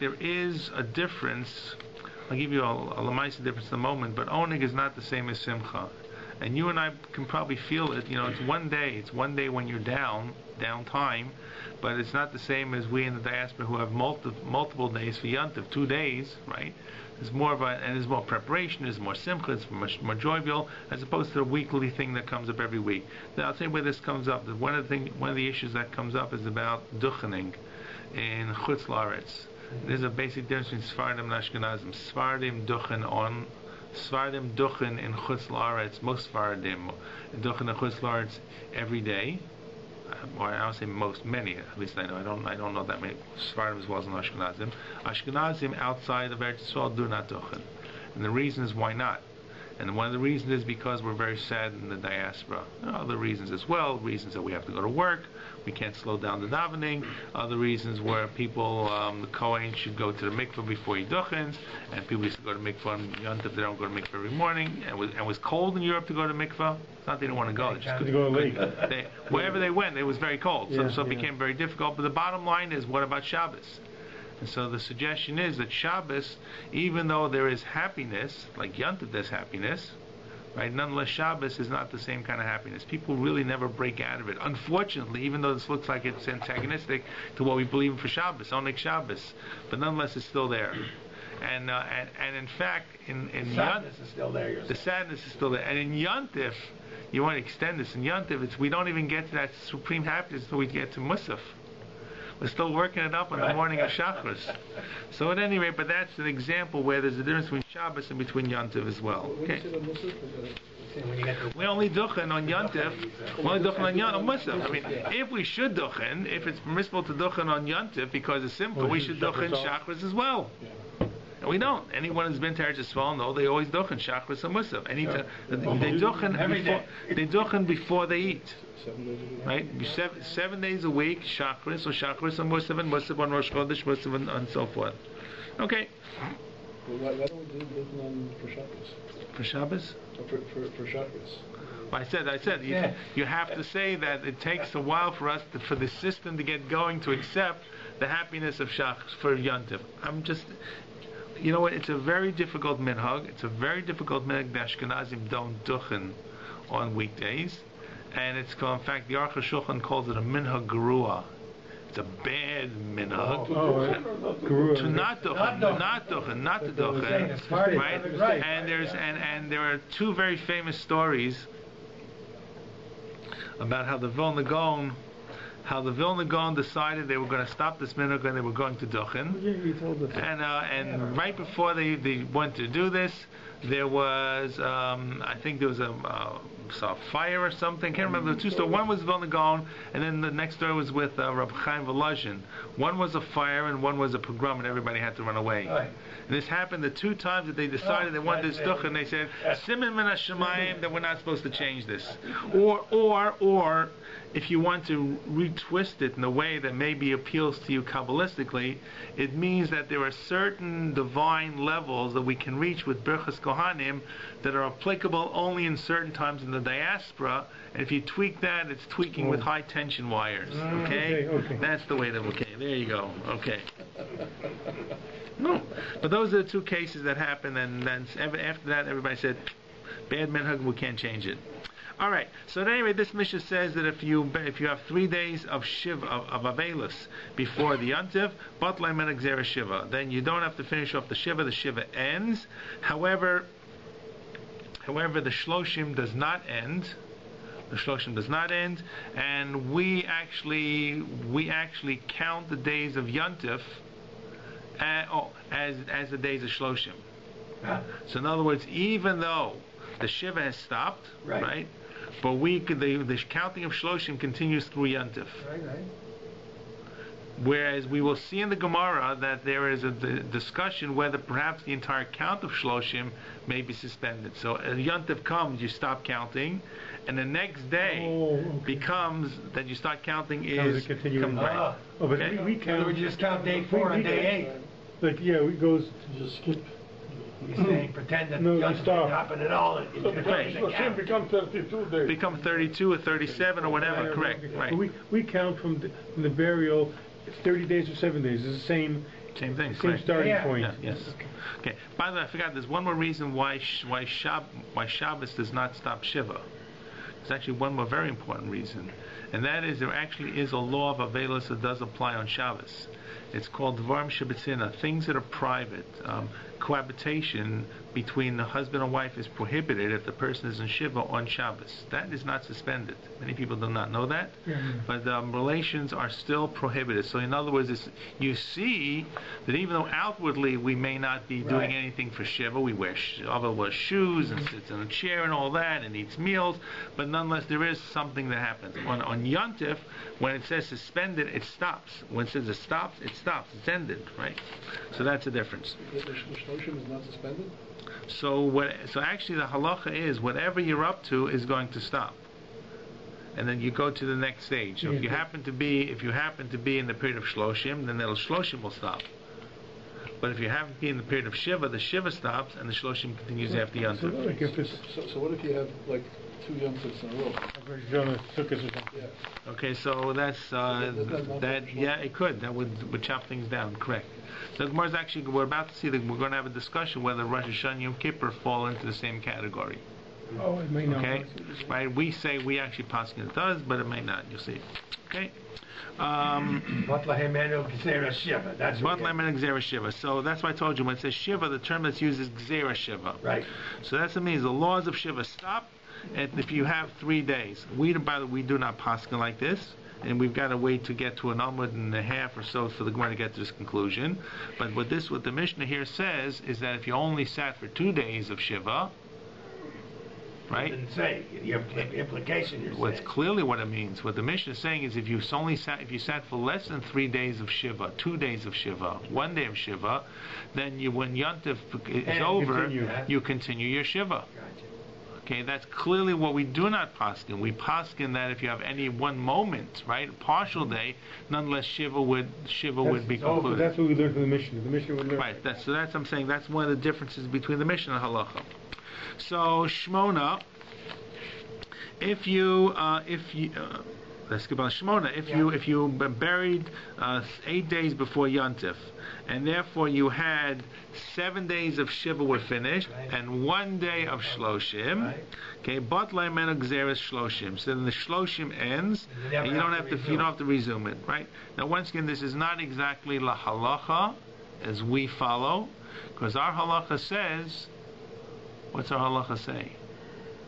there is a difference. I'll give you a Lamaisa difference in a moment, but Oneg is not the same as Simcha. And you and I can probably feel it. It's 1 day. It's 1 day when you're downtime, but it's not the same as we in the diaspora who have multiple days for Yontif, 2 days, right? There's more there's more preparation. There's more simcha. It's much more jovial as opposed to the weekly thing that comes up every week. Now, I'll tell you where this comes up. One of the issues that comes up is about duchening in Chutz La'aretz. There's a basic difference between Sfardim and Ashkenazim. Sfardim duchen in Chutz La'aretz, most Sfardim duchen in Chutz La'aretz every day, or I don't say many, at least I know. I don't know that many Sfardim as well as Ashkenazim. Ashkenazim outside of Eretz Yisrael do not duchen, and the reason is why not. And one of the reasons is because we're very sad in the diaspora. There are other reasons as well, reasons that we have to go to work, we can't slow down the davening, other reasons where people, the Kohen should go to the mikveh before he duchens, and people used to go to mikveh on Yontif, they don't go to mikveh every morning, and it was cold in Europe to go to mikveh. It's not they didn't want to go, they just couldn't go late. Wherever they went, it was very cold, so it became very difficult. But the bottom line is, what about Shabbos? And so the suggestion is that Shabbos, even though there is happiness, like Yontif there's happiness, right? Nonetheless, Shabbos is not the same kind of happiness. People really never break out of it. Unfortunately, even though this looks like it's antagonistic to what we believe in for Shabbos, Oneg Shabbos, but nonetheless it's still there. And in fact, in the sadness is still there. The sadness is still there. And in Yontif, you want to extend this. In Yontif, we don't even get to that supreme happiness until we get to Musaf. We're still working it up on the morning of Shacharis. So at any rate, but that's an example where there's a difference between Shabbos and between Yontiv as well. Okay. We only duchen on Yontiv. We only duchen on Yontiv. I mean, if we should duchen, if it's permissible to duchen on Yontiv because it's simple, we should duchen Shacharis as well. And we don't. Anyone who's been to Eretz Yisrael know they always duchen Shacharis and Musaf. They duchen before they eat. Right? 7 days a week, Shacharis, or Shacharis and Musaf on Rosh Chodesh, Musaf and so forth. Okay. Why don't we do duchen on for Shabbos? For Shabbos? For Shabbos. I said, you have to say that it takes a while for us, for the system to get going to accept the happiness of Shacharis for Yontiv. I'm just, you know what, it's a very difficult minhag. It's a very difficult minhag. The Ashkenazim don't duchen on weekdays. And it's called, in fact, the Aruch HaShulchan calls it a minhag gerua. It's a bad minhag. To not to duchen, right? And there are two very famous stories about how the Vilna Gaon decided they were going to stop this minhag and they were going to duchen. Yeah, you told us. And right before they went to do this, there was I think there was a fire or something. I can't remember the two stories. One was Vilna Gaon, and then the next story was with Rabbi Chaim Volozhin. One was a fire and one was a pogrom, and everybody had to run away. Right. And this happened the two times that they decided they wanted this duchen, and they said, "Siman min hashamayim," that we're not supposed to change this. Or if you want to retwist it in a way that maybe appeals to you Kabbalistically, it means that there are certain divine levels that we can reach with Birchas Kohanim that are applicable only in certain times in the diaspora, and if you tweak that, it's tweaking with high tension wires. Okay? That's the way that, okay, there you go. Okay. No. But those are the two cases that happened, and then after that, everybody said, bad minhag, we can't change it. All right. So anyway, this Mishnah says that if you have 3 days of Shiva of Avelus before the Yontiv, Batlei Menag Zera Shiva, then you don't have to finish off the Shiva. The Shiva ends. However, the Shloshim does not end. The Shloshim does not end, and we actually count the days of Yontif as the days of Shloshim. So in other words, even though the Shiva has stopped, right? But the counting of Shloshim continues through Yontif. Right. Whereas we will see in the Gemara that there is a discussion whether perhaps the entire count of Shloshim may be suspended. So as Yontif comes, you stop counting, and the next day becomes that you start counting is right. But we count. We just count day 4 and day 8. Like it goes. Just skip. He's saying pretend that Nothing didn't happen at all. Shloshim become 32 days. Become 32 or 37 or whatever. Correct. Right. We count from the burial. It's 30 days or 7 days. It's the same thing. Same starting point. Yeah, yes. Okay. By the way, I forgot. There's one more reason why Shabbos does not stop Shiva. There's actually one more very important reason, and that is there actually is a law of Avelus that does apply on Shabbos. It's called Dvarim Shebetzina, things that are private. Cohabitation between the husband and wife is prohibited if the person is in Shiva on Shabbos. That is not suspended. Many people do not know that, but relations are still prohibited. So in other words, you see that even though outwardly we may not be doing anything for Shiva, we wears shoes and sits in a chair and all that and eats meals, but nonetheless there is something that happens. On Yontif, when it says suspended, it stops. When it says it stops, it stops. It's ended, right? So that's the difference. The Shloshim is not suspended? So actually the halacha is whatever you're up to is going to stop, and then you go to the next stage. So if you happen to be in the period of Shloshim, then the Shloshim will stop. But if you happen to be in the period of Shiva, the Shiva stops and the Shloshim continues after Yontif. So what if you have like 2 Yontifs in a row? Okay, so that's that. Yeah, it could. That would chop things down. Correct. So Gemara is actually, we're about to see that we're going to have a discussion whether Rosh Hashanah and Yom Kippur fall into the same category. Oh, it may not. Okay, right? We say we actually poskin it does, but it may not. You'll see. Okay. That's Gzera Shiva. So that's why I told you when it says Shiva, the term that's used is Gzera Shiva. Right. So that's what it means. The laws of Shiva stop, and if you have 3 days, we do not poskin like this. and we've got to wait to get to an Amud and a half or so for the Gemara to get to this conclusion. But what the Mishnah here says is that if you only sat for 2 days of Shiva, right? It didn't say the implication. You're What's saying. clearly what it means. What the Mishnah is saying is if you sat for less than 3 days of Shiva, 2 days of Shiva, 1 day of Shiva, then when Yontif is over, you continue your Shiva. Gotcha. Okay, that's clearly what we do not paskin. We paskin that if you have any one moment, right, a partial day, nonetheless Shiva would be concluded. That's what we learned from the Mishnah. The Mishnah would learn. Right. I'm saying that's one of the differences between the Mishnah and Halacha. So Shmona, if you let's skip on Shmona. If you buried 8 days before Yontif, and therefore you had 7 days of Shiva were finished, and 1 day of Shloshim. Okay, Batlai Menok Xeris Shloshim. So then the Shloshim ends, and you don't have to resume it, right? Now once again, this is not exactly la halacha as we follow, because our halacha says, what's our halacha say?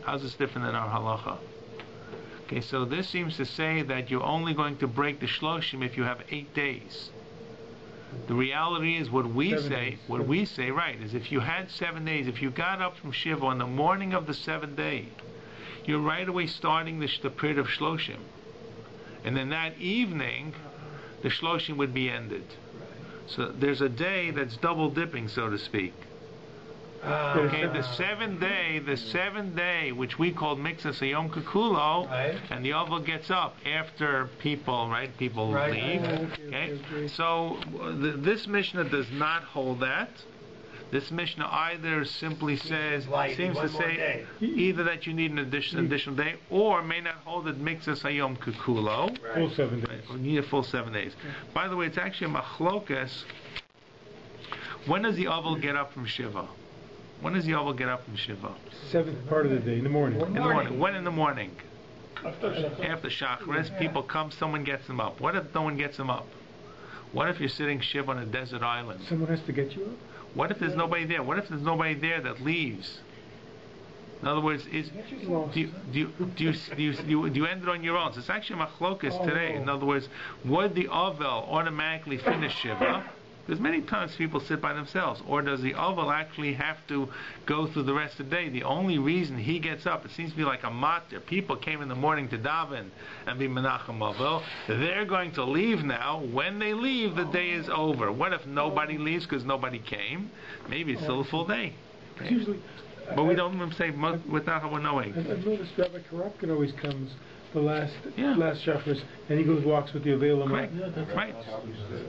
How's this different than our halacha? Okay, so this seems to say that you're only going to break the Shloshim if you have 8 days. The reality is what we say, right, is if you had 7 days, if you got up from Shiva on the morning of the 7th day, you're right away starting the period of Shloshim. And then that evening, the Shloshim would be ended. So there's a day that's double dipping, so to speak. Okay, the seventh day, which we call Mixas Yom Kukulo, and the Oval gets up after people leave. Okay, so this Mishnah does not hold that. This Mishnah either simply seems to say either that you need an additional day, or may not hold it Mixas Yom Kukulo. Full 7 days. You need a full 7 days. By the way, it's actually a machlokas. When does the Oval get up from Shiva? When does the Oval get up from Shiva? 7th part of the day, in the morning. In the morning. When in the morning? After Shachris, people come, someone gets them up. What if no one gets them up? What if you're sitting Shiva on a desert island? Someone has to get you up? What if there's nobody there? What if there's nobody there that leaves? In other words, do you end it on your own? So it's actually machlokas today. In other words, would the Ovel automatically finish Shiva? Because many times people sit by themselves. Or does the Oval actually have to go through the rest of the day? The only reason he gets up, it seems to be like a matir. People came in the morning to daven and be menachem Oval. They're going to leave now. When they leave, the day is over. What if nobody leaves because nobody came? Maybe it's still a full day. Right? Usually, but we don't say without how we're knowing. I've noticed Rabbi Karapkin always comes the last Shacharis, and he goes walks with the Avelim. Right.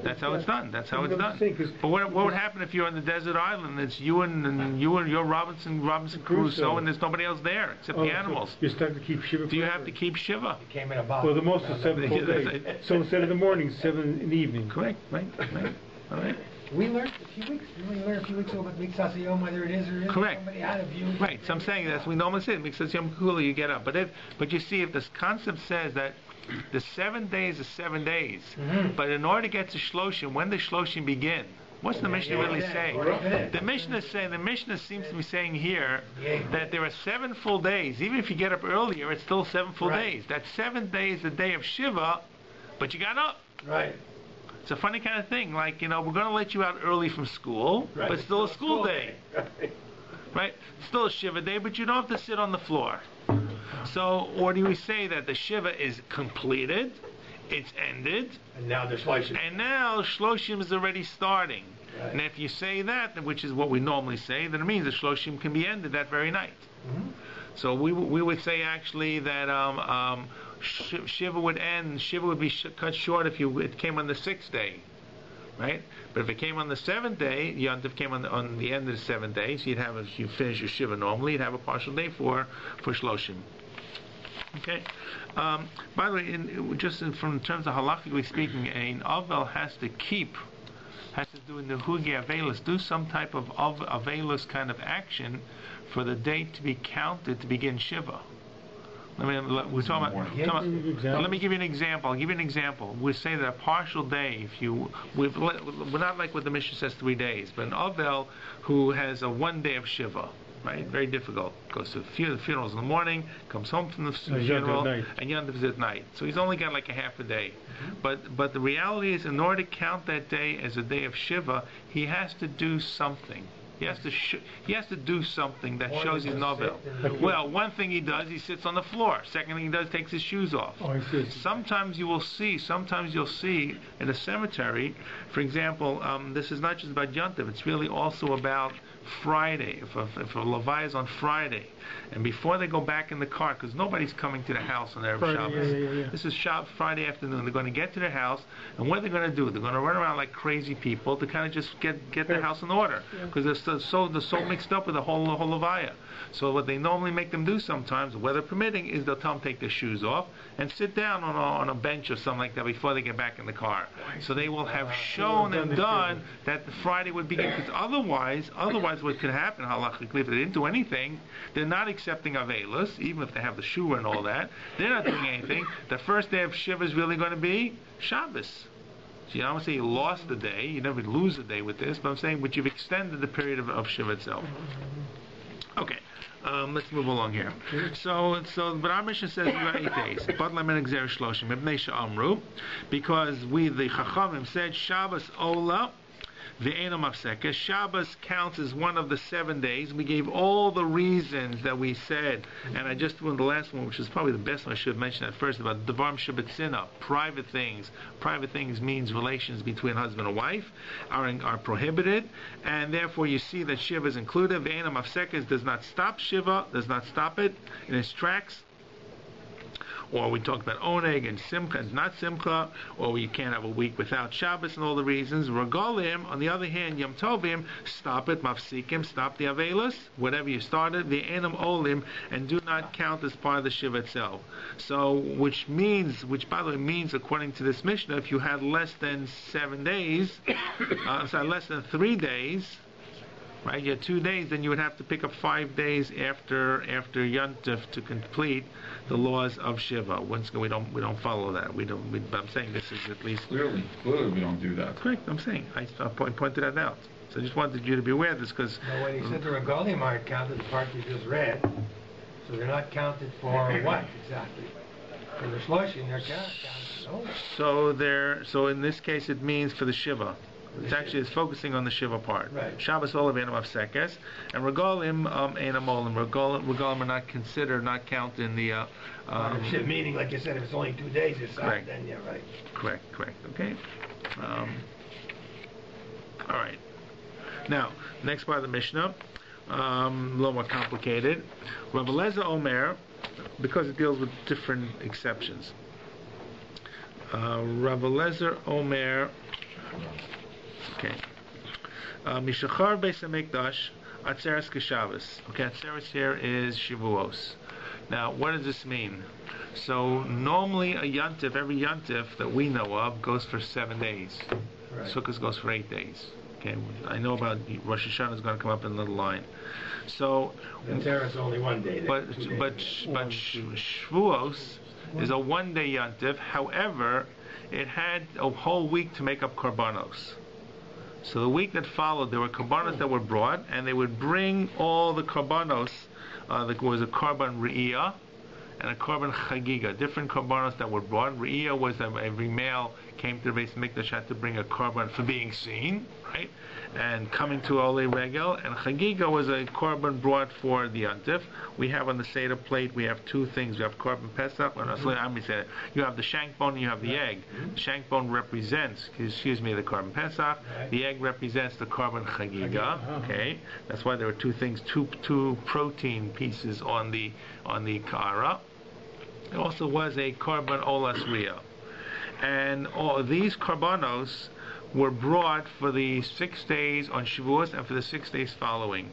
That's how it's done. That's how it's done. But what would happen if you're on the desert island? It's you and your Robinson Crusoe, and there's nobody else there except the animals. You still have to keep Shiva. Do you have to keep Shiva? It came in a box. Well, the most of 7 full days. So instead of the morning, 7 in the evening. Correct. Right. All right. We learned a few weeks ago about Mixas Yom, whether it is or isn't. Correct. Somebody had a view. Right. So I'm saying that's we normally say Mixas Yom Kula, you get up. But you see, if this concept says that the 7 days is 7 days, but in order to get to Shloshim, when does Shloshim begin? What's the Mishnah really saying? The Mishnah seems to be saying here that there are 7 full days. Even if you get up earlier, it's still 7 full days. That 7th day is the day of Shiva, but you got up. Right. It's a funny kind of thing. Like, we're going to let you out early from school, but it's still a school day. Right? Still a Shiva day, but you don't have to sit on the floor. So, or do we say that the Shiva is completed, it's ended, and now the Shloshim. And now Shloshim is already starting. Right. And if you say that, which is what we normally say, then it means the Shloshim can be ended that very night. So we would say actually that Shiva would end. Shiva would be cut short if it came on the 6th day, right? But if it came on the 7th day, Yontif came on the end of the 7th day, so you finish your Shiva normally, you'd have a partial day for Shloshim. Okay. By the way, from terms of halachically speaking, an Avel has to do in the Hugi Avelis, do some type of Avelis kind of action for the date to be counted to begin Shiva. Let me give you an example. I'll give you an example. We say that a partial day, we're not like what the Mishnah says 3 days, but an Avel who has a 1 day of Shiva, right? Very difficult. Goes to the funerals in the morning, comes home from the funeral, and Yontif is at night. So he's only got like a half a day. But the reality is, in order to count that day as a day of Shiva, he has to do something. He has to do something that shows he's novel. Well, one thing he does, he sits on the floor. Second thing he does, takes his shoes off. Sometimes you'll see in a cemetery, for example, this is not just about Yontif, it's really also about Friday. If a Levi is on Friday, and before they go back in the car, because nobody's coming to the house on Erev Shabbos. This is Friday afternoon. They're going to get to their house, and what they're going to do? They're going to run around like crazy people to kind of just get their house in order, because they're so mixed up with the whole Levaya. So what they normally make them do sometimes, weather permitting, is they'll tell them to take their shoes off and sit down on a bench or something like that before they get back in the car. So they will have shown and done that the Friday would begin. Because otherwise what could happen, halachically, if they didn't do anything, they're not accepting Avelis, even if they have the shua and all that. They're not doing anything. The first day of Shiva is really going to be Shabbos. So you don't say you lost the day, you never lose a day with this, but I'm saying, but you've extended the period of Shiva itself. Okay. Let's move along here. But our mission says we got 8 days. Because the Chachamim said Shabbos Ola Ve'ena Mafseka. Shabbos counts as one of the 7 days. We gave all the reasons that we said, and I just went the last one, which is probably the best one I should have mentioned at first, about Devarim Shabbatzina, private things. Private things means relations between husband and wife are prohibited, and therefore you see that Shiva is included. Ve'ena Mafseka does not stop Shiva, does not stop it in its tracks. Or we talked about Oneg and Simcha and not Simcha, or you can't have a week without Shabbos and all the reasons. Regalim, on the other hand, Yom Tovim, stop it, Mafsikim, stop the Avelis, whatever you started, the Enam Olim, and do not count as part of the Shiva itself. So, which by the way means, according to this Mishnah, if you had less than 7 days, less than 3 days, right? You had 2 days, then you would have to pick up 5 days after Yontif to complete the laws of Shiva. Once we don't follow that. But I'm saying this is at least clearly we don't do that. Correct. I'm saying I pointed that out. So I just wanted you to be aware of this because. When he said the regalim aren't counted, the part you just read, so they're not counted for what exactly? For the shloshim, they're counted. So in this case, it means for the Shiva. It's focusing on the Shiva part. Right. Shabbos Olav Enam Avsekes, and Regalim Enam Olim. Regalim are not considered, not counted in the. Meaning, like you said, if it's only 2 days, it's not. Then you're right. Correct. Okay. All right. Now, next part of the Mishnah, a little more complicated. Rav Eliezer Omer, because it deals with different exceptions. Rav Eliezer Omer. Okay. Mishachar Beis HaMikdash Atzeres Keshavos. Okay, Atzeres here is Shavuos. Now, what does this mean? So normally a Yontif, every Yontif that we know of goes for 7 days. Right. Sukkot goes for 8 days. Okay, I know about Rosh Hashanah is going to come up in a little line. So Atzeres only 1 day. But Shavuos is a 1 day Yontif. However, it had a whole week to make up korbanos. So the week that followed, there were korbanos that were brought, and they would bring all the korbanos. There was a korban re'iyah and a korban chagiga, different korbanos that were brought. Re'iyah was that every male came to the Beis Mikdash had to bring a korban for being seen, right? And coming to Olei Regel, and Chagiga was a korban brought for the Yontif. We have on the Seder plate, we have 2 things. We have korban Pesach, you have the shank bone and you have the egg. The shank bone represents, the korban Pesach. The egg represents the korban Chagiga. Okay, that's why there were 2 things, two protein pieces on the kara. There also was a korban Olas Riyah. And all these korbanos were brought for the 6 days on Shavuos and for the 6 days following.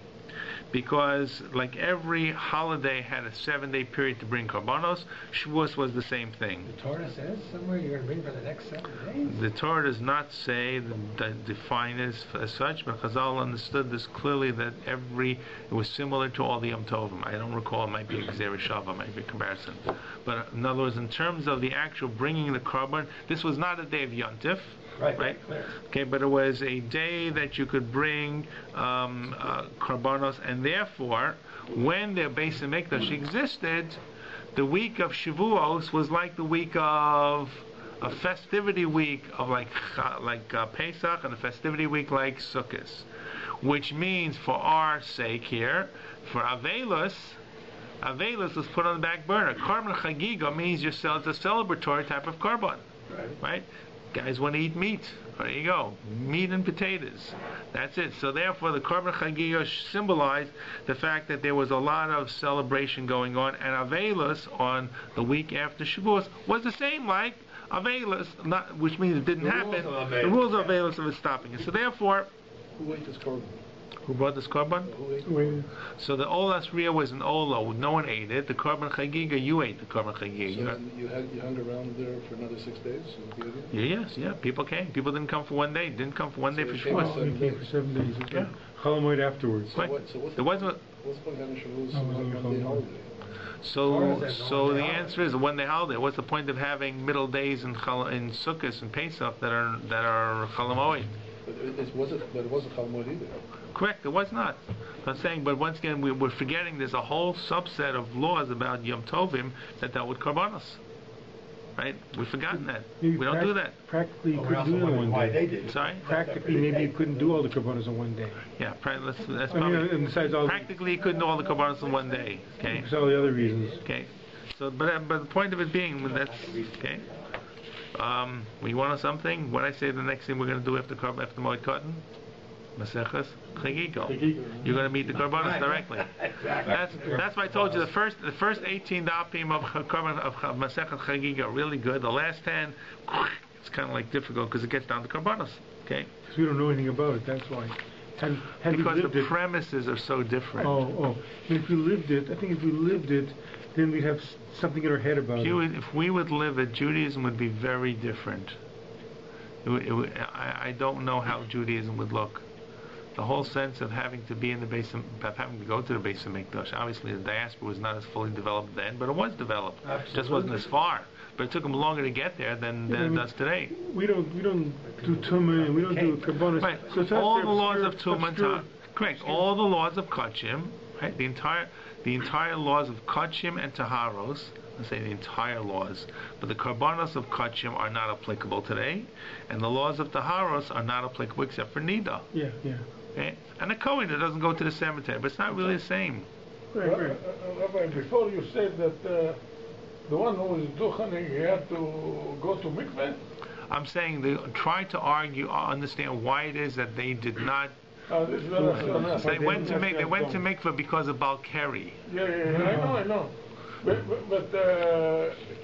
Because like every holiday had a 7-day period to bring korbanos, Shavuos was the same thing. The Torah says somewhere you're going to bring for the next 7 days? The Torah does not say, define it as such, but Chazal understood this clearly that it was similar to all the Yom Tovim. I don't recall, it might be a Gzera Shava, it might be a comparison. But in other words, in terms of the actual bringing the korban, this was not a day of Yontif. Right? Okay, but it was a day that you could bring karbanos, and therefore, when the Beis Hamikdash existed, the week of Shavuos was like the week of a festivity week of like Pesach, and a festivity week like Sukkot, which means for our sake here, for Avelus was put on the back burner. Karban Chagiga means it's a celebratory type of karban, right? Guys want to eat meat. There you go, meat and potatoes. That's it. So therefore, the Karban Chagiga symbolized the fact that there was a lot of celebration going on, and Avelus on the week after Shavuos was the same like Avelus, which means it didn't happen. The rules of Avelus of it stopping it. So therefore, who ate this korban? Who brought this korban? So the Olas Riyah was an Olo. No one ate it. The Karban Chagiga, you ate the Karban Chagiga. So you hung around there for another 6 days? Yes. People came. People didn't come for one day. Didn't come for one day for Shavuos. They came for 7 days. Yeah. Moed afterwards. Right. There wasn't. What's the point of having Shavuos on one day holiday? So the answer is a one-day holiday. What's the point of having middle days in Sukkot and Pesach that are Chol Moed? But it wasn't Chol Moed either. Correct, it was not. I'm saying, but once again, we're forgetting there's a whole subset of laws about Yom Tovim that dealt with Karbanos. Right? We've forgotten that. We don't do that. Practically, you couldn't do it on one day. Sorry? Practically, maybe you couldn't do all the Karbanos on one day. Yeah, that's probably... practically, you couldn't do all the Karbanos in one day. Okay? For all the other reasons. Okay. So, but the point of it being, that's... Okay? We want something? What I say the next thing we're going to do after Moed Kattan? Maseches Chagigo. You're going to meet the Karbanos directly. That's why I told you the first 18 dapim of Maseches Chagigo really good. The last 10, it's kind of like difficult because it gets down to Karbanos. Okay. Because we don't know anything about it. That's why. Because the premises are so different. Oh. If we lived it, I think if we lived it, then we'd have something in our head about it. If we would live it, Judaism would be very different. I don't know how Judaism would look. The whole sense of having to be in the base, having to go to the Beis Hamikdash. Obviously, the diaspora was not as fully developed then, but it was developed. Absolutely. It just wasn't as far. But it took them longer to get there than it does today. We don't do Tumah, we don't do Karbanos. Right. So all the laws of Tumah, correct. All the laws of Kachim, right? The entire laws of Kachim and Taharos. I say the entire laws, but the Karbanos of Kachim are not applicable today, and the laws of Taharos are not applicable except for Nida. Yeah. Okay? And a Kohen that doesn't go to the cemetery, but it's not really the same. Right. Rabbi, before you said that the one who was duchening, he had to go to mikveh? I'm saying they try to understand why it is that they did not. They went to mikveh because of Balkari. Yeah, I know. But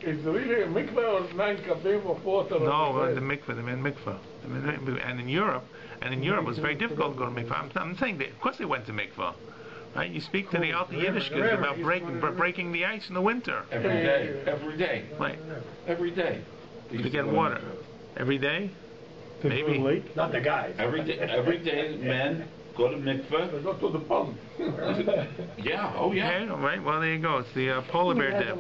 is really a mikveh or 9 kabim of water? No, the mikveh, they meant mikveh. And in Europe it was very difficult to go to mikveh. I'm saying that, of course they went to mikveh. Right? You speak to the Alta Yiddishkes about breaking the ice in the winter. Every day. Right. Every day. To get water. Every day? Maybe. Not the guys. Every day, men go to mikveh. They go to the pond. Yeah, oh yeah. Okay, all right, well there you go. It's the polar bear dip.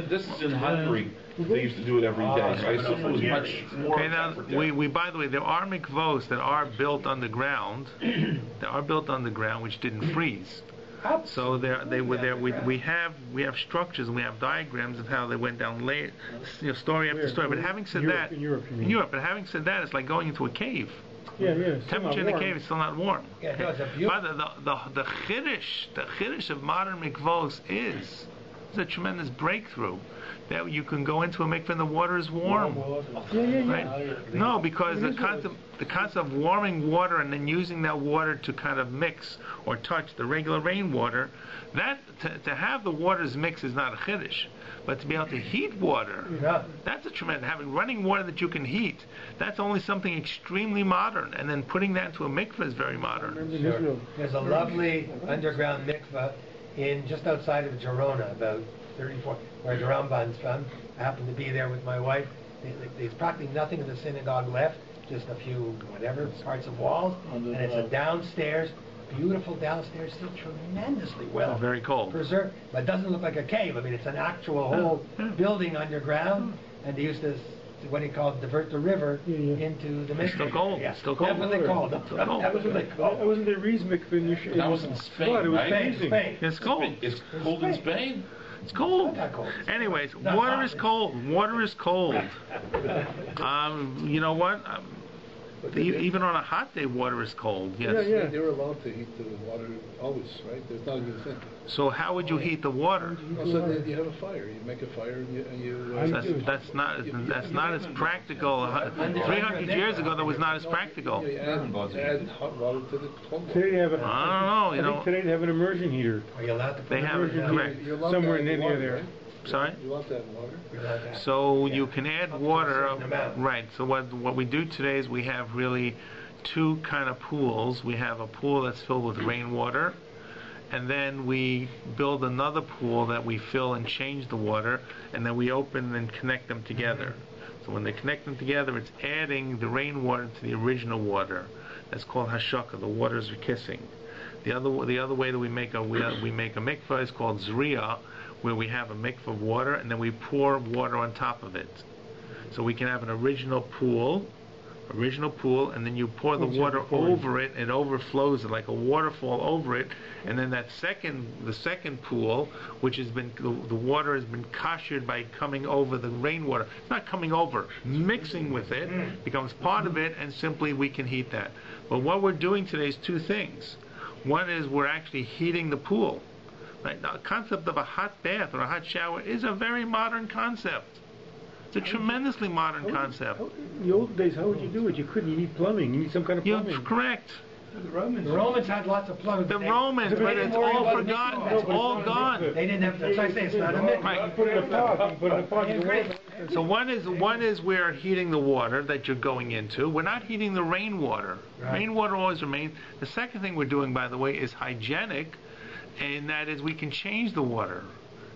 This is in Hungary. They used to do it every day. Right? So it was much more. Okay, now we by the way, there are mikvos that are built underground. Which didn't freeze. So we have structures and we have diagrams of how they went down story after story. But having said that, in Europe, but having said that, it's like going into a cave. Yeah. Temperature in the cave is still not warm. Yeah, no, it's a beautiful. But the chiddush of modern mikvos is a tremendous breakthrough. That you can go into a mikveh and the water is warm. Yeah. Right? No, because the concept of warming water and then using that water to kind of mix or touch the regular rainwater, that to have the waters mix is not a chiddush. But to be able to heat water, that's a tremendous. Having running water that you can heat, that's only something extremely modern. And then putting that into a mikveh is very modern. Sure. There's a lovely underground mikveh just outside of Girona, about 34, where the Ramban's from. I happened to be there with my wife. There's practically nothing of the synagogue left, just a few parts of walls, and it's a downstairs, beautiful downstairs, still tremendously well very cold, preserved, but it doesn't look like a cave. I mean, it's an actual whole building underground, and they used to what he called divert the river into the mikveh. Still cold. Yeah. Still cold. That's what they called it. Still cold. That was what they called That wasn't the Rees mikveh in your That was in Spain, It was right? freezing. Spain. It's cold. It's cold in Spain. It's cold. Not that cold. Anyways, Not water hot. is cold. Water is cold. You know what? Even on a hot day, water is cold. Yes. Yeah, they were allowed to heat the water always, right? There's not even a thing. So how would you heat the water? Also, you have a fire. You make a fire and you That's not as practical. 300 years ago, that was not as practical. you add hot water to the cold Today they have I don't know. You I think know, today they have an immersion heater. Are you allowed to put they have it. immersion Correct. You're allowed Somewhere to add in water, there. right? Sorry. You allowed to add water? You're allowed to- So Yeah. you can add Up to a water, certain amount. right? So what we do today is we have really two kind of pools. We have a pool that's filled with rainwater, and then we build another pool that we fill and change the water, and then we open and connect them together. So when they connect them together, it's adding the rainwater to the original water. That's called hashaka. The waters are kissing. The other way that we make a mikvah is called zriya, where we have a mikvah of water and then we pour water on top of it. So we can have an original pool, and then you pour the water over it, and it overflows it like a waterfall over it, and then the second pool, which has been the water has been kashered by coming over the rainwater. It's not coming over, mixing with it, becomes part of it, and simply we can heat that. But what we're doing today is two things. One is we're actually heating the pool. Right? Now, the concept of a hot bath or a hot shower is a very modern concept. It's a tremendously modern concept. In the old days, how would you do it? You couldn't. You need plumbing. You need some kind of You're plumbing. correct. The Romans had lots of plumbing. The Romans, but it's all forgotten. It's all gone. They didn't have. That's why I say it's not a mikveh. Right. You put it in a pot. You put it in a pot. I agree. So one is we're heating the water that you're going into. We're not heating the rainwater. Right. Rainwater always remains. The second thing we're doing, by the way, is hygienic, and that is we can change the water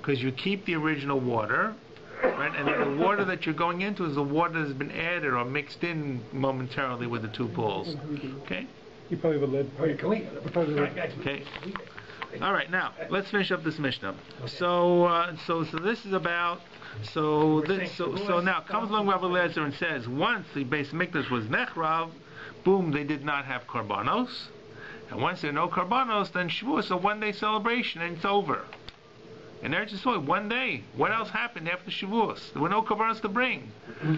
because you keep the original water, right? And then the water that you're going into is the water that's been added or mixed in momentarily with the two pools. Okay. You probably have a lead pipe. Can we? Okay. All right. Now let's finish up this Mishnah. So this is about. So now comes along Rabbi Lezer and says, once the base mikdash was nechrav, boom, they did not have karbanos, and once there are no karbanos, then Shavuos, a one-day celebration, and it's over. And Eretz Yisrael, one day. What else happened after Shavuos? There were no karbanos to bring.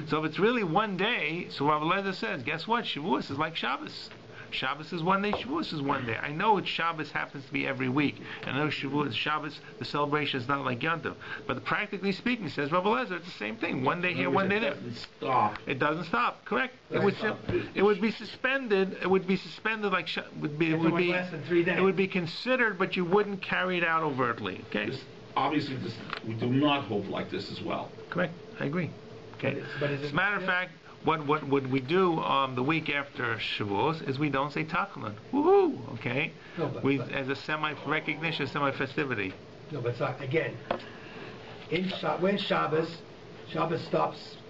So if it's really one day, so Rabbi Lezer says, guess what? Shavuos is like Shabbos. Shabbos is one day, Shavuos is one day. I know Shabbos happens to be every week. I know Shabbos, the celebration is not like Yom Tov. But practically speaking, says Rabbi Lezer, it's the same thing. One day here, one day there. It doesn't stop. Correct. It would be suspended. It would be suspended like less than 3 days. It would be considered, but you wouldn't carry it out overtly. Okay. Obviously, we do not hold like this as well. Correct. I agree. Okay. But is it- As a matter of fact, what we do the week after Shavuos is we don't say Tachanun. Woohoo! Okay. No, but- as a semi-recognition, semi-festivity. No, but so, again, when Shabbos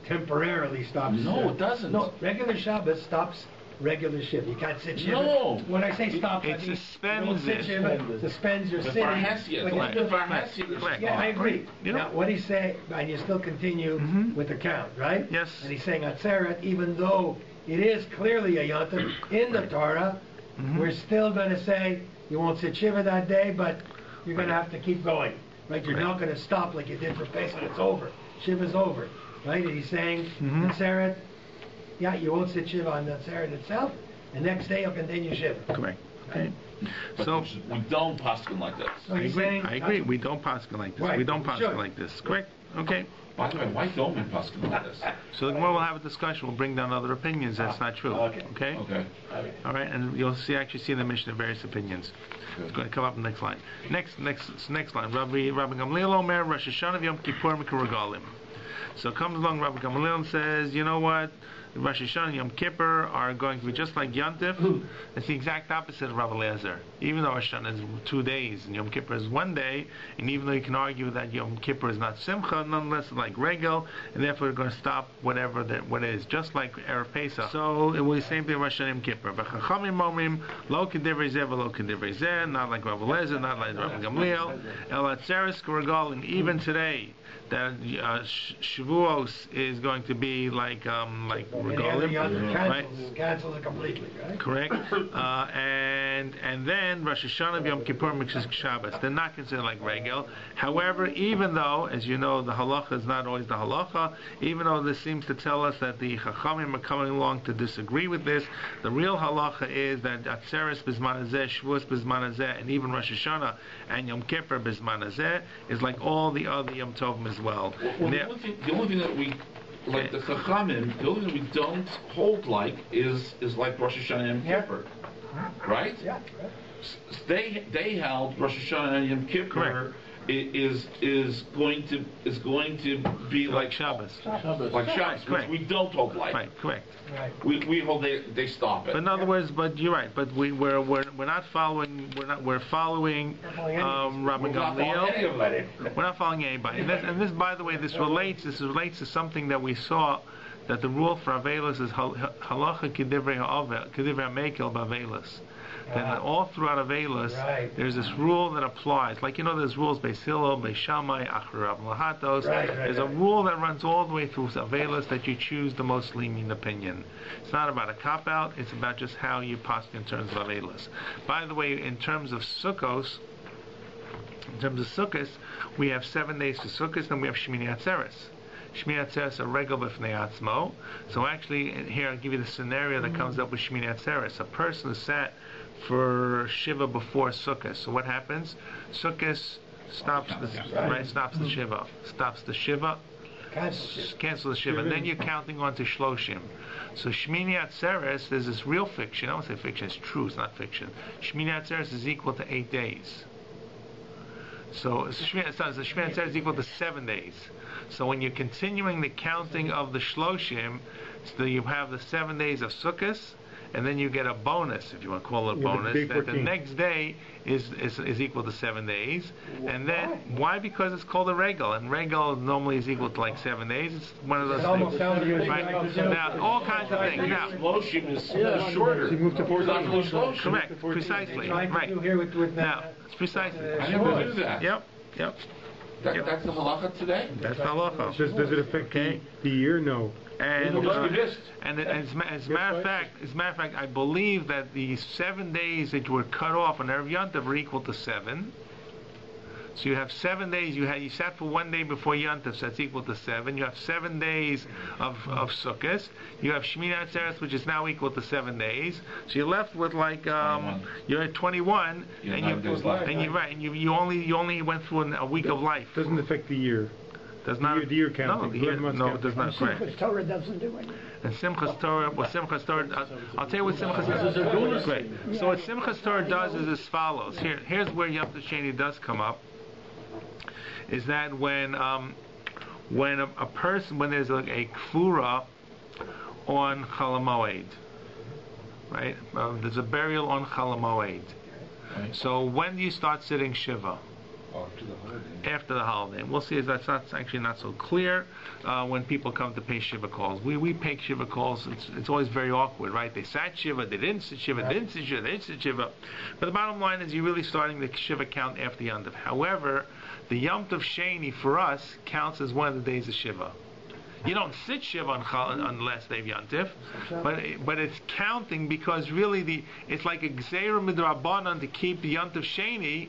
temporarily stops. No, it doesn't. No, regular Shabbos stops regular shiva. You can't sit shiva. No. When I say stop, It I mean suspends you don't sit it. shiva, suspends your The sitting. Farhasiyah, But the you still- Farhasiyah. Correct. Yeah, I agree. You know- Now, what he's saying, and you still continue with the count, right? Yes. And he's saying Atzeret, even though it is clearly a yontif in the Torah, we're still going to say you won't sit shiva that day, but you're going to have to keep going. Right? You're not going to stop like you did for Pesach. It's over. Shiva's over. Right? And he's saying Atzeret, yeah, you won't sit shiva on the Atzeret itself. The next day you'll continue shiva. Correct. Okay. But So we don't paskin like this. So I he's agree. saying I agree. We don't paskin like this. Right, We don't we paskin should. like this. Correct. Okay. By the way, why don't we paskin like this? So the Gemara will have a discussion. We'll bring down other opinions. That's not true. Okay. Okay. Okay. All right, and you'll actually see in the Mishnah various opinions. Good. It's going to come up in the next line. Next line. Rabbi Gamliel Omer, Rosh Hashanah Yom Kippur Mikuragalim. So comes along Rabbi Gamliel and says, you know what? Rosh Hashanah and Yom Kippur are going to be just like Yantif. It's the exact opposite of Rav Eliezer. Even though Rosh Hashanah is 2 days and Yom Kippur is 1 day, and even though you can argue that Yom Kippur is not Simcha, nonetheless it's like Regel, and therefore we're going to stop whatever that what is, just like Erev Pesach. So it will be the same thing with Rosh Hashanah and Yom Kippur. But Chachamim omrim lo k'divrei zeh v'lo k'divrei zeh, not like Rav Eliezer, not like Rav Gamliel, el atzeres k'regalim. Even today, that Shavuos is going to be like regalim, right? Cancels it completely, right? Correct. And then Rosh Hashanah Yom Kippur mixes Shabbos. They're not considered like regel. However, even though, as you know, the halacha is not always the halacha, even though this seems to tell us that the Chachamim are coming along to disagree with this, the real halacha is that Atzeres Bizman Hazeh, Shavuos Bizman Hazeh, and even Rosh Hashanah and Yom Kippur Bizman Hazeh is like all the other Yom Tovim as well. The only thing that we like the Chachamim, the only thing we don't hold like is like Rosh Hashanah and Yom Kippur, right? Yeah. They held Rosh Hashanah and Yom Kippur is going to be like Shabbos. Like Shabbos, which we don't hold like. Right, correct. Right. We hold they stop it. But in other words, but you're right. But we're not following. We're following Rabbi Gamliel. We're not following anybody. And this, by the way, this relates to something that we saw. That the rule for Avelis is halacha k'divrei hamekel b'Avelis. And all throughout Avelis, there's this rule that applies. Like, you know, there's rules Beis Hillel, Beis Shammai, Achar Rav Lahatos. There's a rule that runs all the way through Avelis that you choose the most lenient opinion. It's not about a cop-out, it's about just how you pass in terms of Avelis. By the way, in terms of Sukkos, we have 7 days to Sukkos, and we have Shmini Atzeres. Shmini Atzeres are regel b'fnei atzmo. So actually, here I'll give you the scenario that comes up with Shmini Atzeres. A person who sat for Shiva before Sukkot. So what happens? Sukkot stops the Shiva. Stops the Shiva. Cancel the Shiva. And then you're counting on to Shloshim. So Shmini Atzeres, there's this real fiction. I won't say fiction, it's true, it's not fiction. Shmini Atzeres is equal to 8 days. So Shmini Atzeres is equal to 7 days. So when you're continuing the counting of the Shloshim, so you have the 7 days of Sukkot, and then you get a bonus, if you want to call it a bonus, that the next day is equal to 7 days. And then, why? Because it's called a regel, and regel normally is equal to like 7 days. It's one of those things. Right? Now, all kinds of things. Now, Shloshim is shorter. You move to 14. Correct, precisely. Right. Now, it's precisely. I never knew that. Yep. That's the halacha today? That's the halacha. Does it affect the year? No. And as a matter of fact, I believe that the 7 days that were cut off on Erev Yantav are equal to 7. So you have 7 days. You sat for 1 day before Yantav, so that's equal to 7. You have 7 days of Sukkot. You have Shmini Atzeres, which is now equal to 7 days. So you're left with like you're at 21, and you only went through a week of life. Doesn't affect the year. Does not the year counting. No, it does not. Correct. Simchas Torah doesn't do anything. And Simchas Torah, I'll tell you what Simchas Torah. Great. So what Simchas Torah does is as follows. Here's where Yom Tov Sheni does come up. Is that when a person, when there's like a kfura on Chol Moed, right? There's a burial on Chol Moed. Right. So when do you start sitting Shiva? After the holiday. And we'll see if that's actually not so clear when people come to pay Shiva calls. We pay Shiva calls. It's always very awkward, right? They sat Shiva, they didn't sit Shiva, they didn't sit Shiva, they didn't sit Shiva. But the bottom line is you're really starting the Shiva count after Yom Tov. However, the Yom Tov Sheni for us counts as one of the days of Shiva. You don't sit Shiva on the last day of Yom Tov, but it's counting because really it's like a Gzeira Midrabanan to keep the Yom Tov Sheni.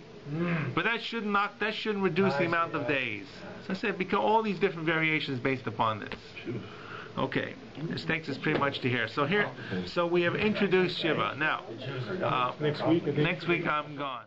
But that shouldn't reduce the amount of days. So I said, because all these different variations based upon this. Okay, this takes us pretty much to here. So we have introduced Shiva. Now, next week I'm gone.